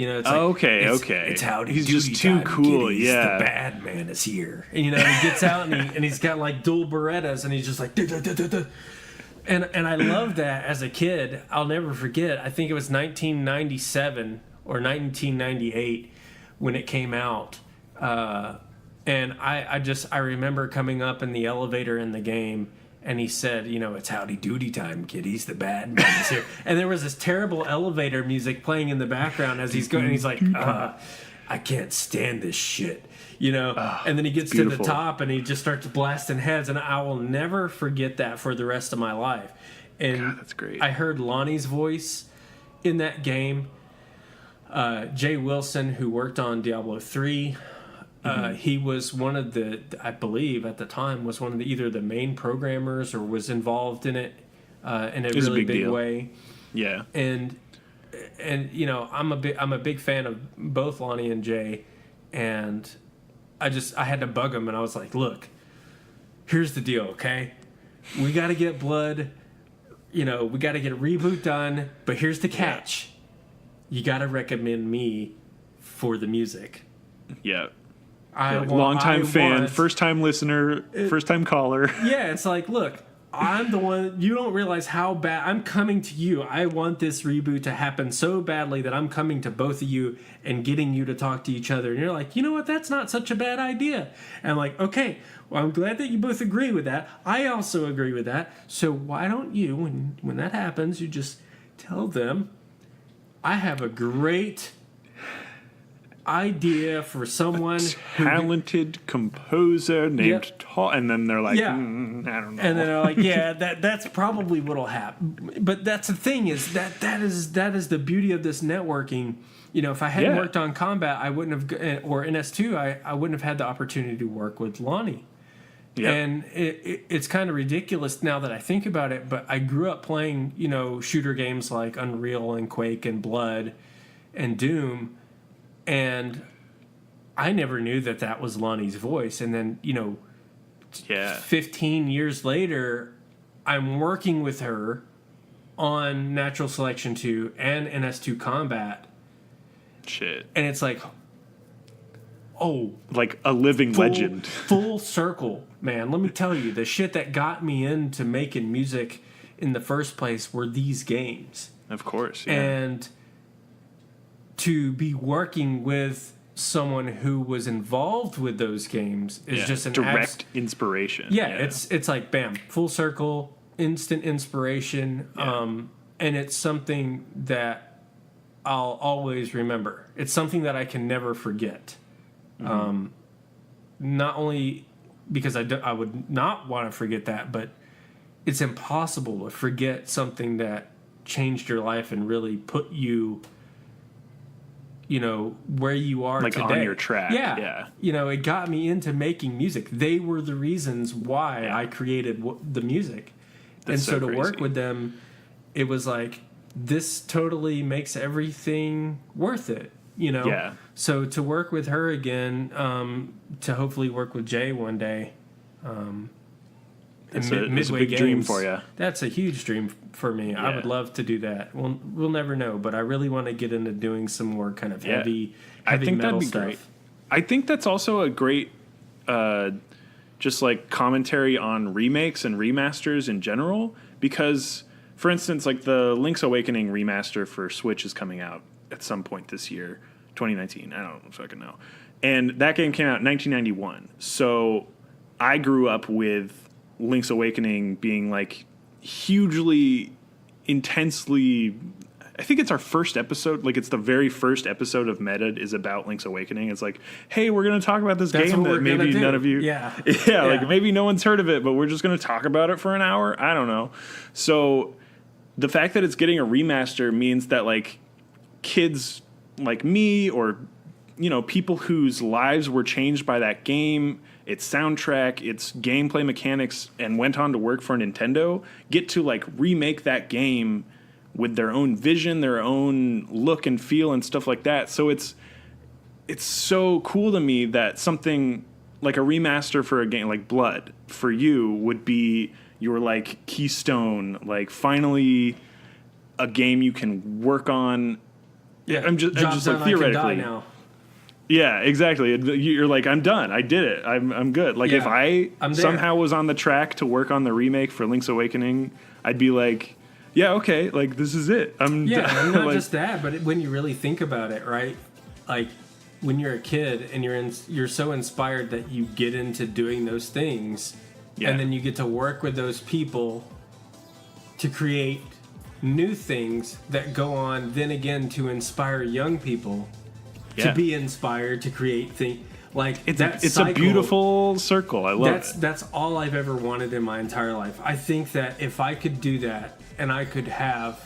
Speaker 2: It's like,
Speaker 1: okay.
Speaker 2: It's howdy.
Speaker 1: He's just too cool.
Speaker 2: Kiddies,
Speaker 1: yeah,
Speaker 2: the bad man is here. And, he gets out and he's got like dual Berettas, and he's just like. Duh, duh, duh, duh, duh. And I love that as a kid. I'll never forget. I think it was 1997 or 1998 when it came out. And I remember coming up in the elevator in the game, and he said, it's howdy doody time, kiddies. The bad man is here. And there was this terrible elevator music playing in the background as he's going. And he's like, I can't stand this shit, And then he gets to the top, and he just starts blasting heads. And I will never forget that for the rest of my life. And
Speaker 1: God, that's great.
Speaker 2: I heard Lonnie's voice in that game. Jay Wilson, who worked on Diablo 3. He was one of I believe at the time, was one of either the main programmers or was involved in it in a really big way.
Speaker 1: Yeah.
Speaker 2: And I'm a big fan of both Lonnie and Jay, and I had to bug him, and I was like, look, here's the deal, okay? We got to get Blood, we got to get a reboot done, but here's the catch. You got to recommend me for the music.
Speaker 1: Yeah. Long-time fan,
Speaker 2: want
Speaker 1: first-time listener, first-time caller.
Speaker 2: Yeah, it's like, look, I'm the one. You don't realize how bad I'm coming to you. I want this reboot to happen so badly that I'm coming to both of you and getting you to talk to each other. And you're like, you know what? That's not such a bad idea. And I'm like, okay, well, I'm glad that you both agree with that. I also agree with that. So why don't you, when that happens, you just tell them, I have a great idea for someone
Speaker 1: talented composer named and then they're like, I don't know.
Speaker 2: And then they're like, yeah, that's probably what'll happen. But that's the thing is that is the beauty of this networking. If I hadn't worked on Combat, I wouldn't have, or NS2, I wouldn't have had the opportunity to work with Lonnie. Yep. And it's kind of ridiculous now that I think about it, but I grew up playing, shooter games like Unreal and Quake and Blood and Doom. And I never knew that was Lonnie's voice. And then, 15 years later, I'm working with her on Natural Selection 2 and NS2 Combat.
Speaker 1: Shit.
Speaker 2: And it's like,
Speaker 1: like a living legend.
Speaker 2: Full circle, man. Let me tell you, the shit that got me into making music in the first place were these games.
Speaker 1: Of course, yeah.
Speaker 2: And to be working with someone who was involved with those games is just an
Speaker 1: direct inspiration.
Speaker 2: Yeah, it's like bam, full circle, instant inspiration, and it's something that I'll always remember. It's something that I can never forget. Mm-hmm. Not only because I would not want to forget that, but it's impossible to forget something that changed your life and really put you where you are
Speaker 1: like
Speaker 2: today.
Speaker 1: On your track. Yeah.
Speaker 2: It got me into making music. They were the reasons why I created the music. That's and so to crazy. Work with them, it was like, this totally makes everything worth it, Yeah. So to work with her again, to hopefully work with Jay one day,
Speaker 1: it's a big dream for you.
Speaker 2: That's a huge dream for me. Yeah. I would love to do that. We'll never know, but I really want to get into doing some more kind of heavy
Speaker 1: I think
Speaker 2: metal
Speaker 1: that'd be
Speaker 2: stuff.
Speaker 1: Great. I think that's also a great, just like commentary on remakes and remasters in general. Because, for instance, like the Link's Awakening remaster for Switch is coming out at some point this year, 2019. I don't fucking know. And that game came out in 1991. So I grew up with Link's Awakening being like hugely, intensely. I think it's our first episode. Like it's the very first episode of Meta is about Link's Awakening. It's like, hey, we're going to talk about this game that maybe none of you.
Speaker 2: Yeah.
Speaker 1: Like maybe no one's heard of it, but we're just going to talk about it for an hour. I don't know. So the fact that it's getting a remaster means that like kids like me or people whose lives were changed by that game, its soundtrack, its gameplay mechanics, and went on to work for Nintendo, get to like remake that game with their own vision, their own look and feel and stuff like that. So it's so cool to me that something like a remaster for a game like Blood for you would be your like keystone, like finally a game you can work on.
Speaker 2: Yeah,
Speaker 1: I'm just like theoretically.
Speaker 2: I can die now.
Speaker 1: Yeah, exactly. You're like, I'm done. I did it. I'm good. Like if I somehow was on the track to work on the remake for Link's Awakening, I'd be like, yeah, okay, like this is it.
Speaker 2: And not just that, but when you really think about it, right? Like when you're a kid and you're so inspired that you get into doing those things, and then you get to work with those people to create new things that go on then again to inspire young people to be inspired to create things. Like
Speaker 1: it's a beautiful circle. I love it.
Speaker 2: That's all I've ever wanted in my entire life. I think that if I could do that and I could have,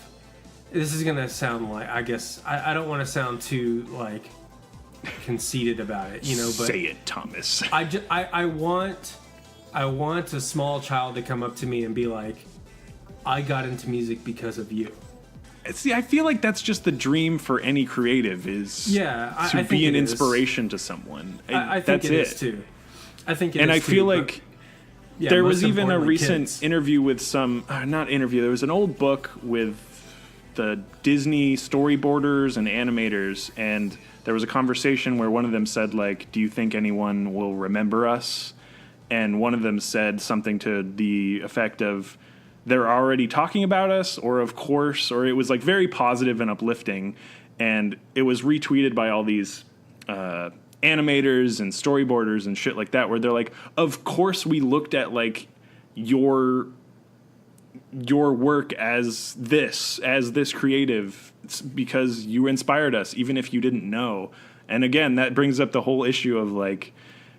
Speaker 2: this is gonna sound like, I guess I don't want to sound too like conceited about it, you know. But
Speaker 1: say it, Thomas.
Speaker 2: I want a small child to come up to me and be like, I got into music because of you.
Speaker 1: See, I feel like that's just the dream for any creative is to be an inspiration to someone.
Speaker 2: I think it is too. I think it is too.
Speaker 1: And I feel like there was even a recent interview with there was an old book with the Disney storyboarders and animators, and there was a conversation where one of them said, like, do you think anyone will remember us? And one of them said something to the effect of, they're already talking about us, or of course, or it was like very positive and uplifting. And it was retweeted by all these animators and storyboarders and shit like that, where they're like, of course we looked at like your work as this creative because you inspired us, even if you didn't know. And again, that brings up the whole issue of like,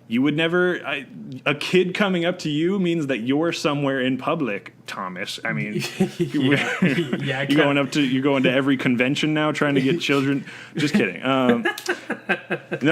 Speaker 1: you would never. A kid coming up to you means that you're somewhere in public, Thomas. I mean, you're going to every convention now, trying to get children. Just kidding. No,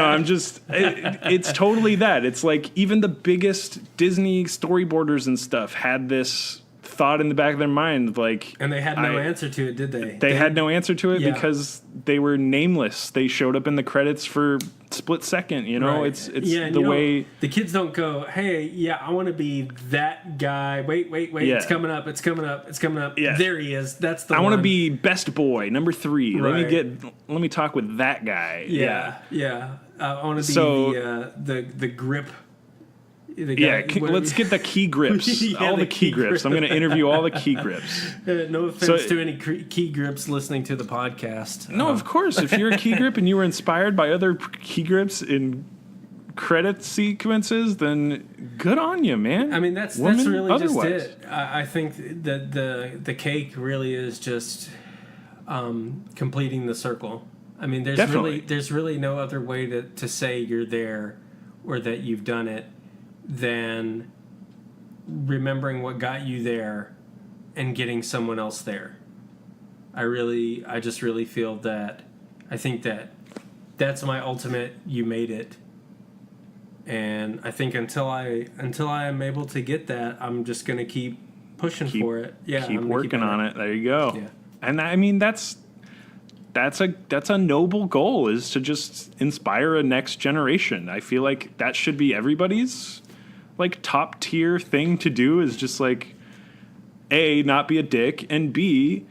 Speaker 1: I'm just. It's totally that. It's like even the biggest Disney storyboarders and stuff had this thought in the back of their mind, like,
Speaker 2: and they had no answer to it, did they?
Speaker 1: They had no answer to it because they were nameless. They showed up in the credits for split second, you know.
Speaker 2: Right.
Speaker 1: It's the way
Speaker 2: the kids don't go, hey, I want to be that guy. Wait, it's coming up. Yeah. There he is. That's the one.
Speaker 1: I want to be best boy number 3. Right. Let me talk with that guy.
Speaker 2: Yeah. I want to be the grip.
Speaker 1: Let's get the key grips. All the key grips. I'm going to interview all the key grips.
Speaker 2: No offense to any key grips listening to the podcast.
Speaker 1: No, of course. If you're a key grip and you were inspired by other key grips in credit sequences, then good on you, man.
Speaker 2: I mean, that's really otherwise. Just it. I think that the cake really is just completing the circle. I mean, there's really no other way to say you're there or that you've done it than remembering what got you there and getting someone else there. I just really feel that I think that's my ultimate you made it. And I think until I am able to get that, I'm just going to keep pushing for it. Yeah,
Speaker 1: keep working on it. There you go.
Speaker 2: Yeah.
Speaker 1: And I mean that's a noble goal, is to just inspire a next generation. I feel like that should be everybody's like top tier thing to do, is just like A, not be a dick, and B,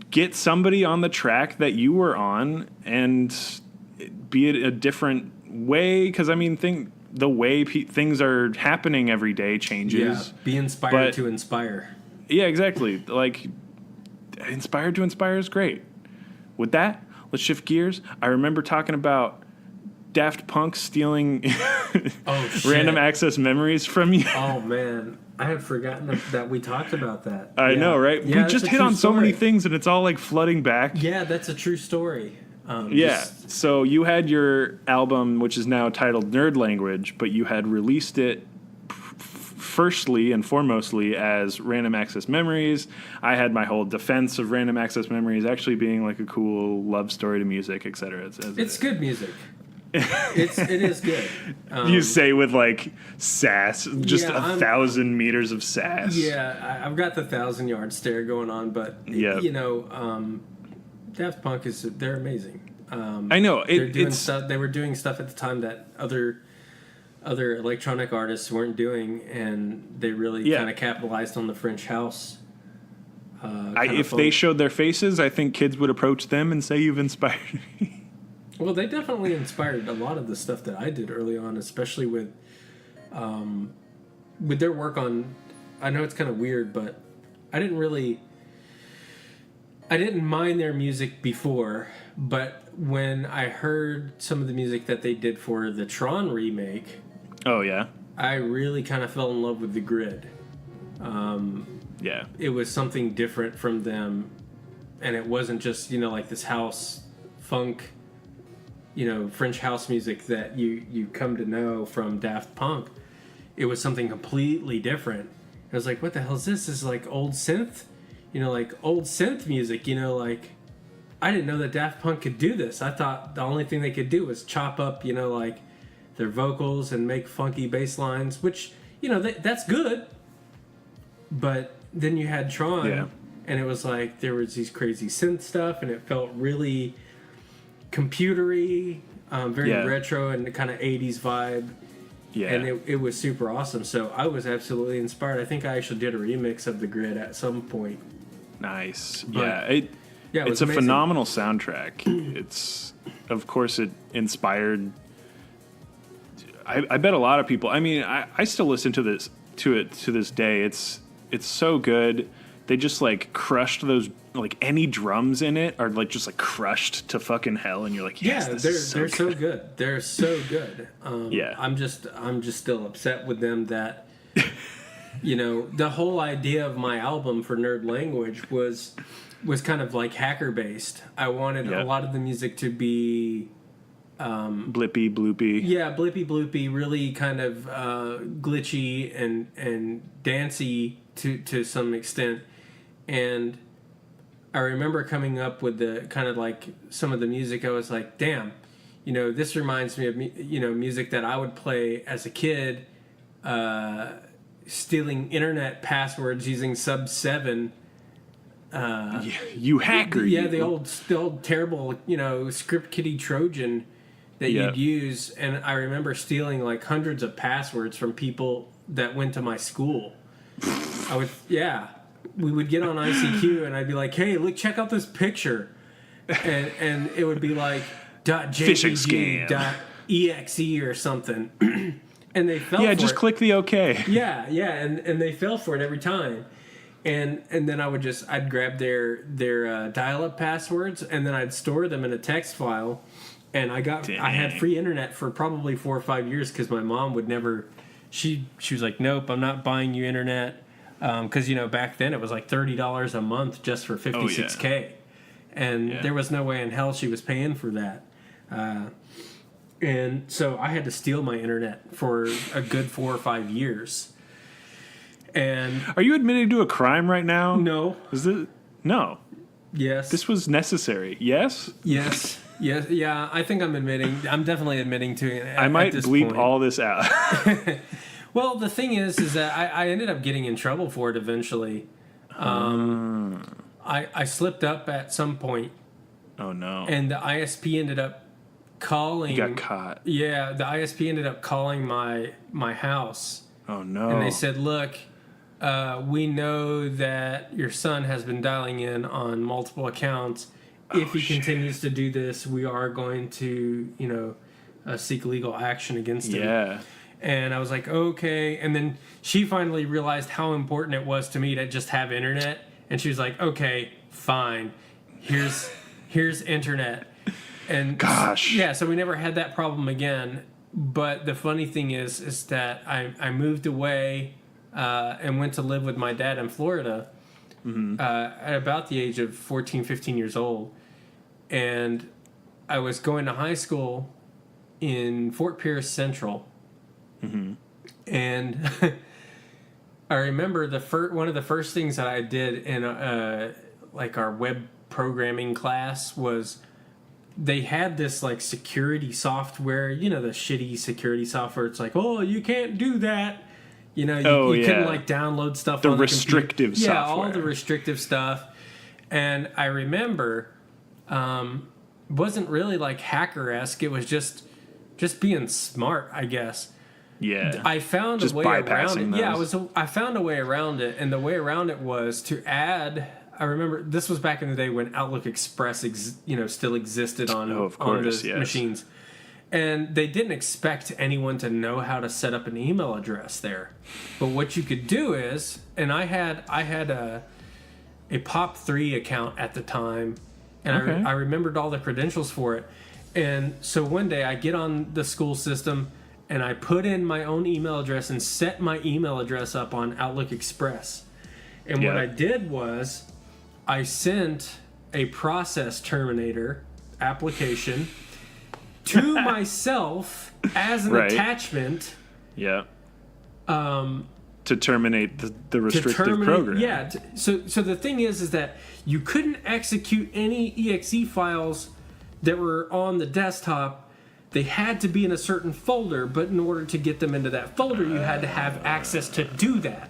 Speaker 1: get somebody on the track that you were on and be it a different way. Because I mean, the way things are happening every day changes.
Speaker 2: Yeah, be inspired to inspire.
Speaker 1: Yeah, exactly. Like, inspired to inspire is great. With that, let's shift gears. I remember talking about Daft Punk stealing random access memories from you.
Speaker 2: Oh, man. I had forgotten that we talked about that.
Speaker 1: I know, right? Yeah, we just hit on so many things, and it's all like flooding back.
Speaker 2: Yeah, that's a true story.
Speaker 1: So you had your album, which is now titled Nerd Language, but you had released it firstly and foremostly as Random Access Memories. I had my whole defense of Random Access Memories actually being like a cool love story to music, etc.
Speaker 2: It's good music. It is good.
Speaker 1: You say with like sass, just 1,000 meters of sass.
Speaker 2: Yeah, I've got the 1,000-yard stare going on, but you know, Daft Punk they're amazing.
Speaker 1: I know
Speaker 2: they were doing stuff at the time that other electronic artists weren't doing, and they really kind of capitalized on the French house.
Speaker 1: If they showed their faces, I think kids would approach them and say, "You've inspired me."
Speaker 2: Well, they definitely inspired a lot of the stuff that I did early on, especially with their work on. I know it's kind of weird, but I didn't really. I didn't mind their music before, but when I heard some of the music that they did for the Tron remake,
Speaker 1: Oh yeah,
Speaker 2: I really kind of fell in love with the grid.
Speaker 1: yeah,
Speaker 2: It was something different from them, and it wasn't just, you know, like this house funk, you know, French house music that you come to know from Daft Punk. It was something completely different. I was like, what the hell is this? This is like old synth, you know, like old synth music, you know, like I didn't know that Daft Punk could do this. I thought the only thing they could do was chop up, you know, like their vocals and make funky bass lines, which, you know, that's good. But then you had Tron,
Speaker 1: yeah,
Speaker 2: and it was like there was these crazy synth stuff, and it felt really computery, very
Speaker 1: Yeah.
Speaker 2: retro and kind of 80s vibe.
Speaker 1: yeah.
Speaker 2: And it was super awesome. So I was absolutely inspired. I think I actually did a remix of The Grid at some point.
Speaker 1: Nice.
Speaker 2: But-
Speaker 1: Yeah.
Speaker 2: Yeah, it was
Speaker 1: It's a
Speaker 2: amazing.
Speaker 1: phenomenal soundtrack. It's, of course, it inspired. I bet a lot of people. I mean, I still listen to it to this day. It's so good. They just like crushed those, like any drums in it are like just like crushed to fucking hell, and you're like, yes,
Speaker 2: Yeah,
Speaker 1: this
Speaker 2: they're
Speaker 1: is so
Speaker 2: they're
Speaker 1: good.
Speaker 2: so good. They're so good.
Speaker 1: Yeah.
Speaker 2: I'm just still upset with them that you know the whole idea of my album for Nerd Language was kind of like hacker based. I wanted
Speaker 1: Yeah.
Speaker 2: a lot of the music to be
Speaker 1: Blippy bloopy.
Speaker 2: yeah blippy bloopy, really kind of glitchy and dancey to some extent. And I remember coming up with the kind of like some of the music. I was like, damn, you know, this reminds me of, you know, music that I would play as a kid, stealing internet passwords using Sub 7.
Speaker 1: You hacker.
Speaker 2: Yeah,
Speaker 1: you.
Speaker 2: the old terrible, you know, script kiddie Trojan that
Speaker 1: Yeah.
Speaker 2: you'd use. And I remember stealing like hundreds of passwords from people that went to my school. We would get on ICQ and I'd be like, hey, look, check out this picture. And it would be like
Speaker 1: Phishing scam.
Speaker 2: .exe or something. And they fell for
Speaker 1: Yeah, just
Speaker 2: it.
Speaker 1: click the OK.
Speaker 2: Yeah, and they fell for it every time. And then I'd grab their dial-up passwords, and then I'd store them in a text file. And I had free internet for probably 4 or 5 years because my mom would never. She was like, nope, I'm not buying you internet, because you know back then it was like $30 a month just for 56K, and there was no way in hell she was paying for that. And so I had to steal my internet for a good 4 or 5 years. And
Speaker 1: Are you admitting to a crime right now?
Speaker 2: no,
Speaker 1: Is it? No.
Speaker 2: yes,
Speaker 1: This was necessary. Yes?
Speaker 2: yes, yeah. I think I'm definitely admitting to it.
Speaker 1: I might
Speaker 2: at this
Speaker 1: bleep
Speaker 2: point.
Speaker 1: all this out.
Speaker 2: Well, the thing is that I ended up getting in trouble for it eventually. I slipped up at some point,
Speaker 1: Oh, no.
Speaker 2: and the ISP ended up calling.
Speaker 1: You got caught.
Speaker 2: Yeah, the ISP ended up calling my house,
Speaker 1: Oh, no.
Speaker 2: and they said, "Look, we know that your son has been dialing in on multiple accounts. If he continues to do this, we are going to, you know, seek legal action against him."
Speaker 1: Yeah.
Speaker 2: And I was like, okay. And then she finally realized how important it was to me to just have internet. And she was like, okay, fine. Here's internet. And
Speaker 1: Gosh.
Speaker 2: yeah, so we never had that problem again. But the funny thing is that I moved away and went to live with my dad in Florida at about the age of 14, 15 years old. And I was going to high school in Fort Pierce Central. And I remember one of the first things that I did in like our web programming class was they had this like security software, you know, the shitty security software. It's like, oh, you can't do that. You know, you couldn't like download stuff
Speaker 1: The
Speaker 2: on
Speaker 1: restrictive
Speaker 2: computer. Yeah,
Speaker 1: software.
Speaker 2: all the restrictive stuff. And I remember wasn't really like hacker-esque. It was just being smart, I guess.
Speaker 1: Yeah.
Speaker 2: I found
Speaker 1: Just
Speaker 2: a way around
Speaker 1: bypassing
Speaker 2: it. Yeah,
Speaker 1: those.
Speaker 2: I found a way around it, and the way around it was to add. I remember this was back in the day when Outlook Express, still existed on
Speaker 1: of
Speaker 2: on
Speaker 1: course,
Speaker 2: the
Speaker 1: yes.
Speaker 2: machines, and they didn't expect anyone to know how to set up an email address there. But what you could do is, and I had a POP3 account at the time, and
Speaker 1: Okay.
Speaker 2: I remembered all the credentials for it. And so one day I get on the school system and I put in my own email address and set my email address up on Outlook Express. And what
Speaker 1: Yeah.
Speaker 2: I did was I sent a process terminator application to myself as an
Speaker 1: Right.
Speaker 2: attachment.
Speaker 1: Yeah. To terminate the restrictive program.
Speaker 2: Yeah. So the thing is that you couldn't execute any exe files that were on the desktop. They had to be in a certain folder, but in order to get them into that folder, you had to have access to do that.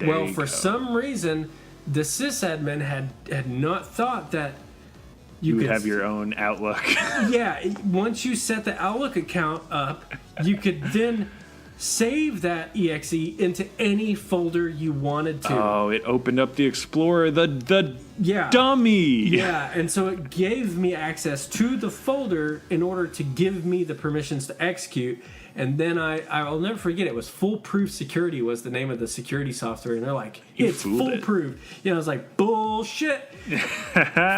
Speaker 2: Well, for some reason, the sysadmin had not thought that
Speaker 1: You would
Speaker 2: could
Speaker 1: have your own Outlook.
Speaker 2: Yeah, once you set the Outlook account up, you could then save that exe into any folder you wanted to.
Speaker 1: Oh, it opened up the Explorer, the
Speaker 2: Yeah.
Speaker 1: dummy.
Speaker 2: Yeah, and so it gave me access to the folder in order to give me the permissions to execute. And then I'll never forget, it was Foolproof Security was the name of the security software. And they're like, it's
Speaker 1: fooled it.
Speaker 2: foolproof. You know, I was like, bullshit.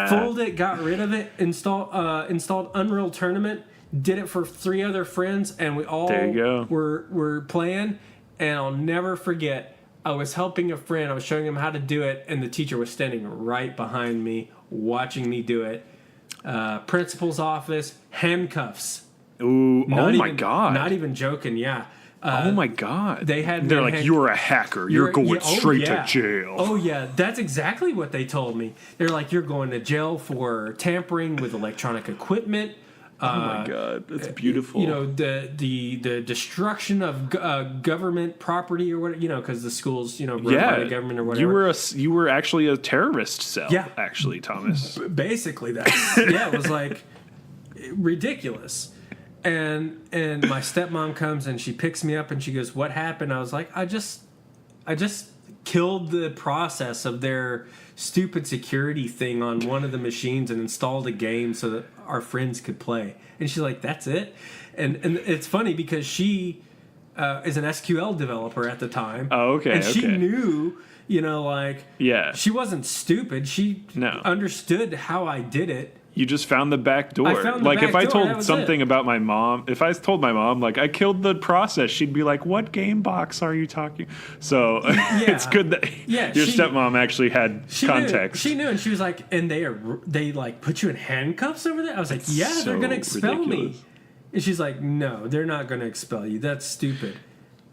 Speaker 2: Fooled it, got rid of it, installed Unreal Tournament, did it for 3 other friends, and we all
Speaker 1: There you go.
Speaker 2: were playing. And I'll never forget, I was helping a friend. I was showing him how to do it, and the teacher was standing right behind me, watching me do it. Principal's office, handcuffs.
Speaker 1: Ooh,
Speaker 2: Not
Speaker 1: oh my
Speaker 2: even-
Speaker 1: God.
Speaker 2: Not even joking, yeah.
Speaker 1: Oh my God.
Speaker 2: They're
Speaker 1: They're like, you're a hacker. You're going straight to jail.
Speaker 2: Oh yeah, that's exactly what they told me. They're like, you're going to jail for tampering with electronic equipment.
Speaker 1: Oh my God. That's beautiful.
Speaker 2: You know, the destruction of government property or whatever. You know, because the schools, you know, run by the government or whatever.
Speaker 1: You were actually a terrorist cell.
Speaker 2: Yeah.
Speaker 1: Actually, Thomas.
Speaker 2: Basically, that's yeah. It was like ridiculous. And my stepmom comes and she picks me up and she goes, "What happened?" I was like, I just killed the process of their stupid security thing on one of the machines and installed a game so that our friends could play." And she's like, "That's it?" And it's funny because she is an SQL developer at the time.
Speaker 1: Oh, okay.
Speaker 2: And she
Speaker 1: okay.
Speaker 2: knew, you know, like,
Speaker 1: Yeah.
Speaker 2: she wasn't stupid. She
Speaker 1: No.
Speaker 2: understood how I did it.
Speaker 1: You just found the back door.
Speaker 2: I found the
Speaker 1: like
Speaker 2: back
Speaker 1: if I
Speaker 2: door, that
Speaker 1: told
Speaker 2: was
Speaker 1: something
Speaker 2: it.
Speaker 1: about my mom, if I told my mom like I killed the process, she'd be like, "What game box are you talking?" So it's good that
Speaker 2: Yeah,
Speaker 1: your
Speaker 2: she-
Speaker 1: stepmom actually had
Speaker 2: She
Speaker 1: context.
Speaker 2: Knew, she knew, and she was like, "And they like put you in handcuffs over there?" I was like, "Yeah, they're
Speaker 1: so
Speaker 2: gonna expel
Speaker 1: ridiculous.
Speaker 2: me." And she's like, "No, they're not gonna expel you. That's stupid."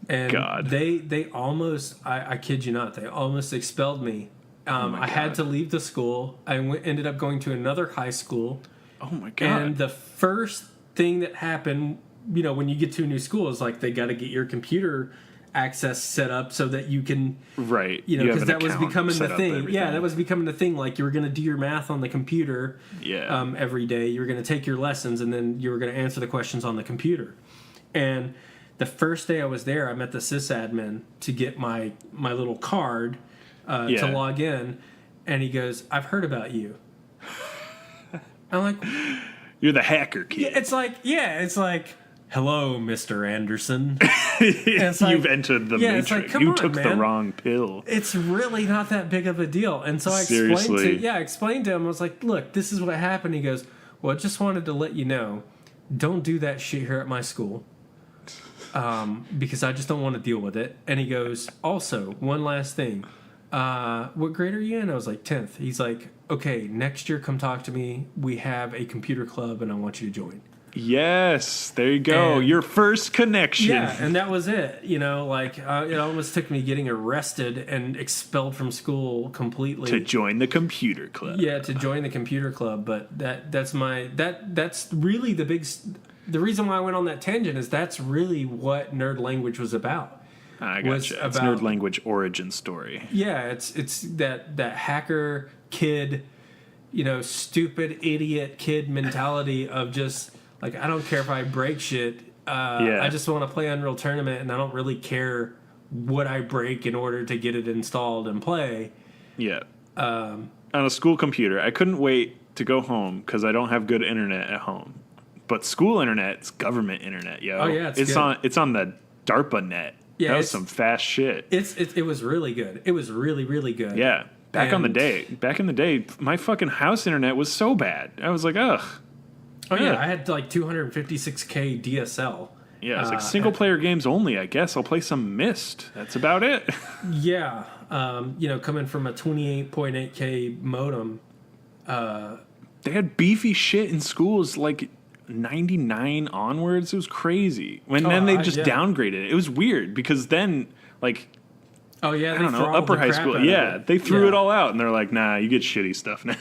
Speaker 2: And
Speaker 1: God.
Speaker 2: they almost, I kid you not, they almost expelled me. I had
Speaker 1: God.
Speaker 2: to leave the school. I ended up going to another high school.
Speaker 1: Oh my God.
Speaker 2: And the first thing that happened, you know, when you get to a new school is like they got to get your computer access set up so that you can,
Speaker 1: right.
Speaker 2: you know,
Speaker 1: have
Speaker 2: because
Speaker 1: an
Speaker 2: that was
Speaker 1: account
Speaker 2: becoming the
Speaker 1: set up,
Speaker 2: thing.
Speaker 1: everything.
Speaker 2: Yeah, that was becoming the thing. Like you were going to do your math on the computer every day. You were going to take your lessons and then you were going to answer the questions on the computer. And the first day I was there, I met the sysadmin to get my little card to log in. And he goes, "I've heard about you." I'm like,
Speaker 1: You're the hacker kid.
Speaker 2: it's like, "Hello, Mr. Anderson." It's like,
Speaker 1: You've entered the
Speaker 2: yeah, it's
Speaker 1: matrix.
Speaker 2: like, come
Speaker 1: You
Speaker 2: on,
Speaker 1: took the
Speaker 2: man.
Speaker 1: wrong pill.
Speaker 2: It's really not that big of a deal. And so I
Speaker 1: Seriously.
Speaker 2: explained to him, I was like, "Look, this is what happened." He goes, "Well, I just wanted to let you know, don't do that shit here at my school. Because I just don't want to deal with it." And he goes, "Also, one last thing. What grade are you in?" I was like, 10th. He's like, "Okay, next year come talk to me. We have a computer club and I want you to join."
Speaker 1: Yes, there you go.
Speaker 2: And-
Speaker 1: Your first connection.
Speaker 2: Yeah, and that was it. You know, like it almost took me getting arrested and expelled from school completely
Speaker 1: To join the computer club.
Speaker 2: Yeah, to join the computer club. But that's really the reason why I went on that tangent is that's really what Nerd Language was about.
Speaker 1: I
Speaker 2: was
Speaker 1: gotcha. It's
Speaker 2: about-
Speaker 1: Nerd Language origin story.
Speaker 2: Yeah, it's that hacker kid, you know, stupid idiot kid mentality of just like, I don't care if I break shit. I just want to play Unreal Tournament, and I don't really care what I break in order to get it installed and play.
Speaker 1: Yeah. On a school computer. I couldn't wait to go home because I don't have good internet at home. But school internet, it's government internet, yo.
Speaker 2: Oh, yeah, it's good.
Speaker 1: It's on the DARPA net.
Speaker 2: Yeah,
Speaker 1: that was
Speaker 2: it's-
Speaker 1: some fast shit.
Speaker 2: It was really good. It was really, really good.
Speaker 1: Yeah. Back in the day, my fucking house internet was so bad. I was like, ugh.
Speaker 2: Oh yeah, I had like 256K DSL.
Speaker 1: Yeah, it's like single player games only. I guess I'll play some Myst. That's about it.
Speaker 2: Yeah, coming from a 28.8K modem.
Speaker 1: They had beefy shit in schools like 99 onwards. It was crazy. Then they just downgraded it. It was weird because then like.
Speaker 2: Oh yeah,
Speaker 1: I don't know, upper high school. Yeah, they threw it all out and they're like, nah, you get shitty stuff now.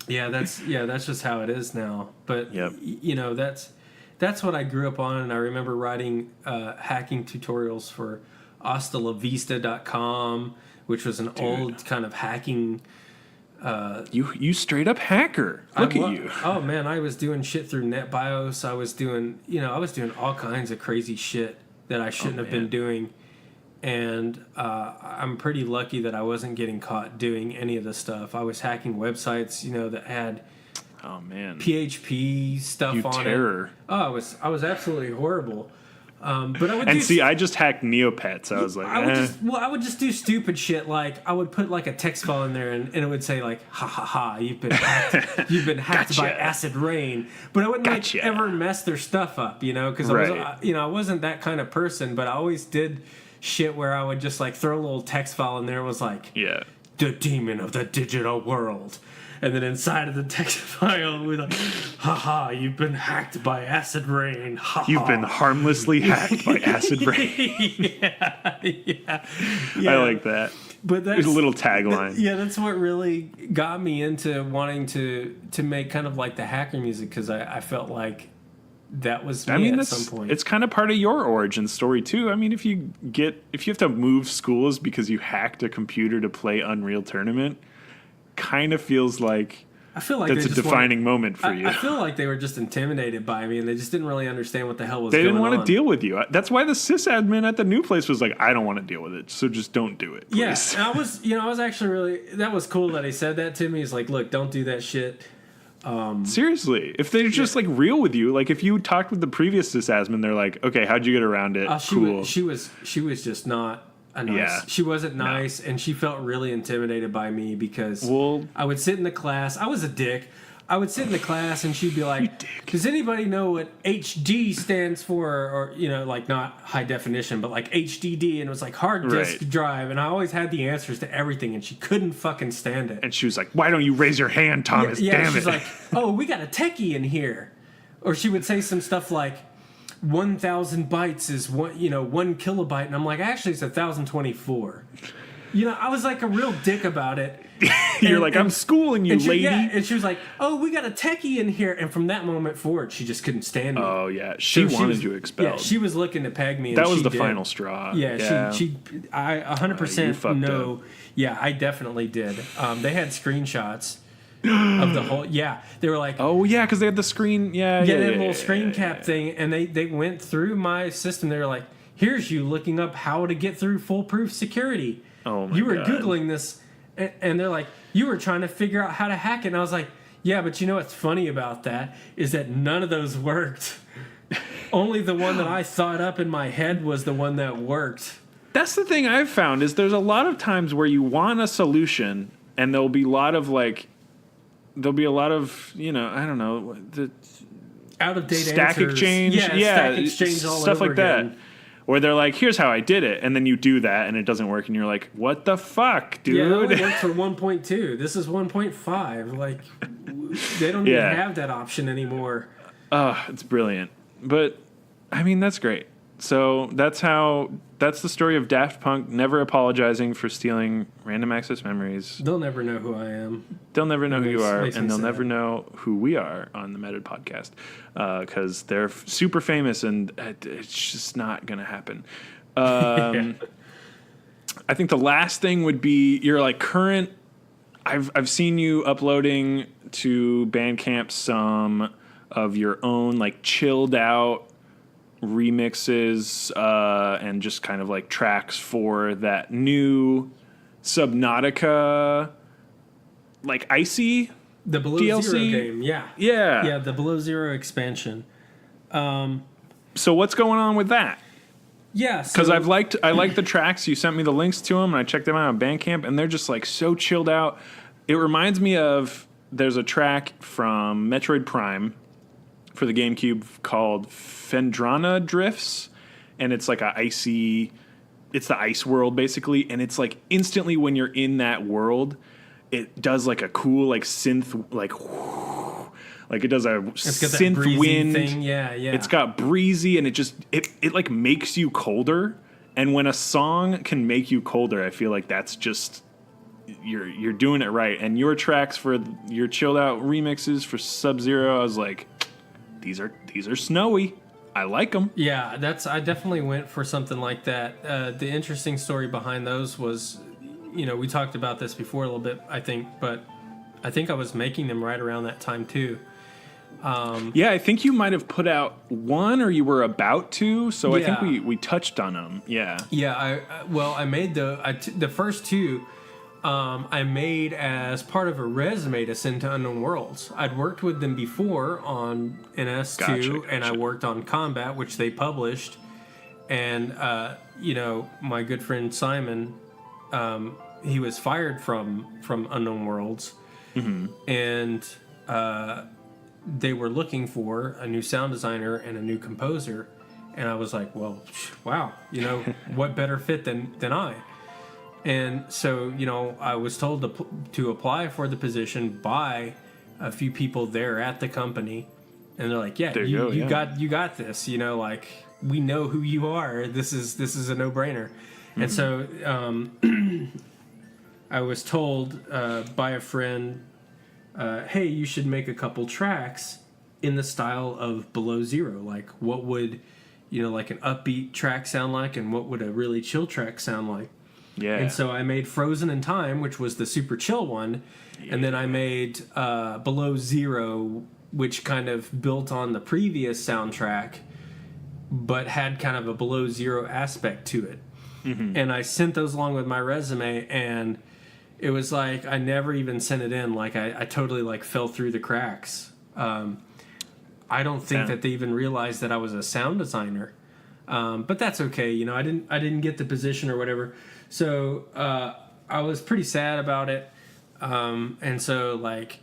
Speaker 2: Yeah, that's just how it is now. But
Speaker 1: yep.
Speaker 2: That's what I grew up on, and I remember writing hacking tutorials for HastaLaVista.com, which was an old kind of hacking.
Speaker 1: You straight up hacker. Look at you.
Speaker 2: Oh man, I was doing shit through NetBIOS. I was doing all kinds of crazy shit that I shouldn't have been doing. And I'm pretty lucky that I wasn't getting caught doing any of the stuff. I was hacking websites, that had PHP stuff on
Speaker 1: terror.
Speaker 2: it. Oh, I was absolutely horrible. But I would
Speaker 1: I just hacked Neopets. I was like,
Speaker 2: I would just do stupid shit. Like I would put like a text file in there, and it would say like, "Ha ha ha, you've been hacked. You've been hacked by acid rain." But I wouldn't ever mess their stuff up, because I wasn't that kind of person. But I always did shit where I would just like throw a little text file in there. It was like, the demon of the digital world. And then inside of the text file, we're like, haha, you've been hacked by acid rain. Ha ha.
Speaker 1: You've been harmlessly hacked by acid rain.
Speaker 2: yeah.
Speaker 1: I like that.
Speaker 2: But
Speaker 1: there's a little tagline.
Speaker 2: That's what really got me into wanting to make kind of like the hacker music, because I felt like that was me at some point.
Speaker 1: It's kind of part of your origin story too. I mean, if you have to move schools because you hacked a computer to play Unreal Tournament, kind of feels like
Speaker 2: I feel like
Speaker 1: that's a defining moment for you.
Speaker 2: I feel like they were just intimidated by me, and they just didn't really understand what the hell was going on.
Speaker 1: They didn't want to deal with you. That's why the sysadmin at the new place was like, I don't want to deal with it, so just don't do it, please.
Speaker 2: Yeah, and I was actually really, that was cool that he said that to me. He's like, look, don't do that shit.
Speaker 1: Seriously, if they're just like real with you, like if you talked with the previous sysadmin, they're like, okay, how'd you get around it? Cool.
Speaker 2: She was just not a nice. Yeah. She wasn't nice, and she felt really intimidated by me because I would sit in the class. I was a dick. I would sit in the class and she'd be like, does anybody know what HD stands for? Or, like not high definition, but like HDD. And it was like hard disk drive. And I always had the answers to everything, and she couldn't fucking stand it.
Speaker 1: And she was like, why don't you raise your hand, Thomas?
Speaker 2: Yeah,
Speaker 1: damn
Speaker 2: she's
Speaker 1: it.
Speaker 2: like, oh, we got a techie in here. Or she would say some stuff like 1,000 bytes is 1 kilobyte. And I'm like, actually, it's 1,024. I was like a real dick about it.
Speaker 1: You're like, I'm schooling you, lady.
Speaker 2: Yeah, and she was like, oh, we got a techie in here. And from that moment forward, she just couldn't stand me.
Speaker 1: Oh, yeah. She wanted you expelled.
Speaker 2: Yeah, she was looking to peg me.
Speaker 1: That was the final straw.
Speaker 2: Yeah, I 100% know. Yeah, I definitely did. They had screenshots of the whole. Yeah, they were like,
Speaker 1: oh, yeah, because they had the screen. They had
Speaker 2: a little screen cap thing. And they went through my system. They were like, here's you looking up how to get through foolproof security.
Speaker 1: Oh, my
Speaker 2: You were
Speaker 1: God.
Speaker 2: Googling this. And they're like, you were trying to figure out how to hack it. And I was like, yeah, but what's funny about that is that none of those worked. Only the one that I thought up in my head was the one that worked.
Speaker 1: That's the thing I've found is there's a lot of times where you want a solution and there'll be a lot of I don't know, the
Speaker 2: out-of-date
Speaker 1: stack
Speaker 2: answers.
Speaker 1: exchange.
Speaker 2: Stack exchange all
Speaker 1: stuff
Speaker 2: over
Speaker 1: like
Speaker 2: again.
Speaker 1: that. Or they're like, here's how I did it. And then you do that and it doesn't work. And you're like, what the fuck, dude?
Speaker 2: Yeah, it only worked for 1.2. This is 1.5. Like, they don't even have that option anymore.
Speaker 1: It's brilliant. But, I mean, that's great. So that's the story of Daft Punk never apologizing for stealing random access memories.
Speaker 2: They'll never know who I am.
Speaker 1: They'll never know who you are, and they'll never know who we are on the Meted podcast because they're super famous, and it's just not going to happen. I think the last thing would be your like current. I've seen you uploading to Bandcamp some of your own like chilled out remixes and just kind of like tracks for that new Subnautica like Icy
Speaker 2: the Below
Speaker 1: DLC
Speaker 2: Zero game. Yeah, the Below Zero expansion.
Speaker 1: So what's going on with that?
Speaker 2: Yeah,
Speaker 1: because I like the tracks. You sent me the links to them, and I checked them out on Bandcamp, and they're just like so chilled out. It reminds me of there's a track from Metroid Prime for the GameCube called Phendrana Drifts, and it's like it's the ice world basically, and it's like instantly when you're in that world, it does like a cool like synth like it does a synth wind
Speaker 2: thing. Yeah.
Speaker 1: It's got breezy, and it like makes you colder. And when a song can make you colder, I feel like that's just you're doing it right. And your tracks for your chilled out remixes for Sub-Zero, I was like, these are snowy. I like them.
Speaker 2: Yeah, I definitely went for something like that. The interesting story behind those was, we talked about this before a little bit, I think, but I think I was making them right around that time too.
Speaker 1: Yeah, I think you might have put out one, or you were about to. So I think we touched on them. Yeah.
Speaker 2: Yeah. I made the first two. I made as part of a resume to send to Unknown Worlds. I'd worked with them before on NS2,
Speaker 1: Gotcha.
Speaker 2: and I worked on Combat, which they published. And my good friend Simon, he was fired from Unknown Worlds, and they were looking for a new sound designer and a new composer. And I was like, well, wow, what better fit than I? And so, I was told to apply for the position by a few people there at the company, and they're like, "Yeah, you got this. Like, we know who you are. This is a no-brainer." And so, I was told by a friend, "Hey, you should make a couple tracks in the style of Below Zero. Like, what would like an upbeat track sound like, and what would a really chill track sound like?"
Speaker 1: Yeah.
Speaker 2: And so I made Frozen in Time, which was the super chill one. Yeah. And then I made Below Zero, which kind of built on the previous soundtrack, but had kind of a Below Zero aspect to it. Mm-hmm. And I sent those along with my resume, and it was like I never even sent it in. Like I totally like fell through the cracks. I don't think that they even realized that I was a sound designer. But that's okay. I didn't get the position or whatever. So I was pretty sad about it, and so like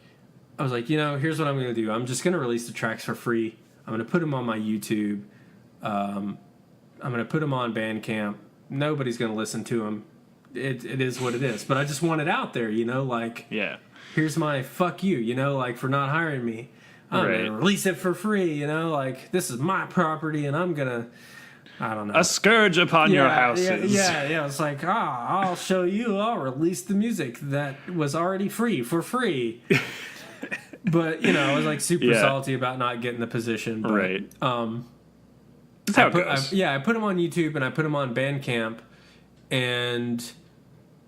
Speaker 2: I was like, here's what I'm going to do. I'm just going to release the tracks for free. I'm going to put them on my YouTube. I'm going to put them on Bandcamp. Nobody's going to listen to them. It is what it is. But I just want it out there, like, here's my fuck you, like, for not hiring me. I'm going to release it for free, like, this is my property, and I'm going to, I don't know.
Speaker 1: A scourge upon your houses.
Speaker 2: Yeah. It's like, I'll show you. I'll release the music that was already free for free. But, I was like super salty about not getting the position. But,
Speaker 1: right. That's how it goes.
Speaker 2: I put them on YouTube, and I put them on Bandcamp, and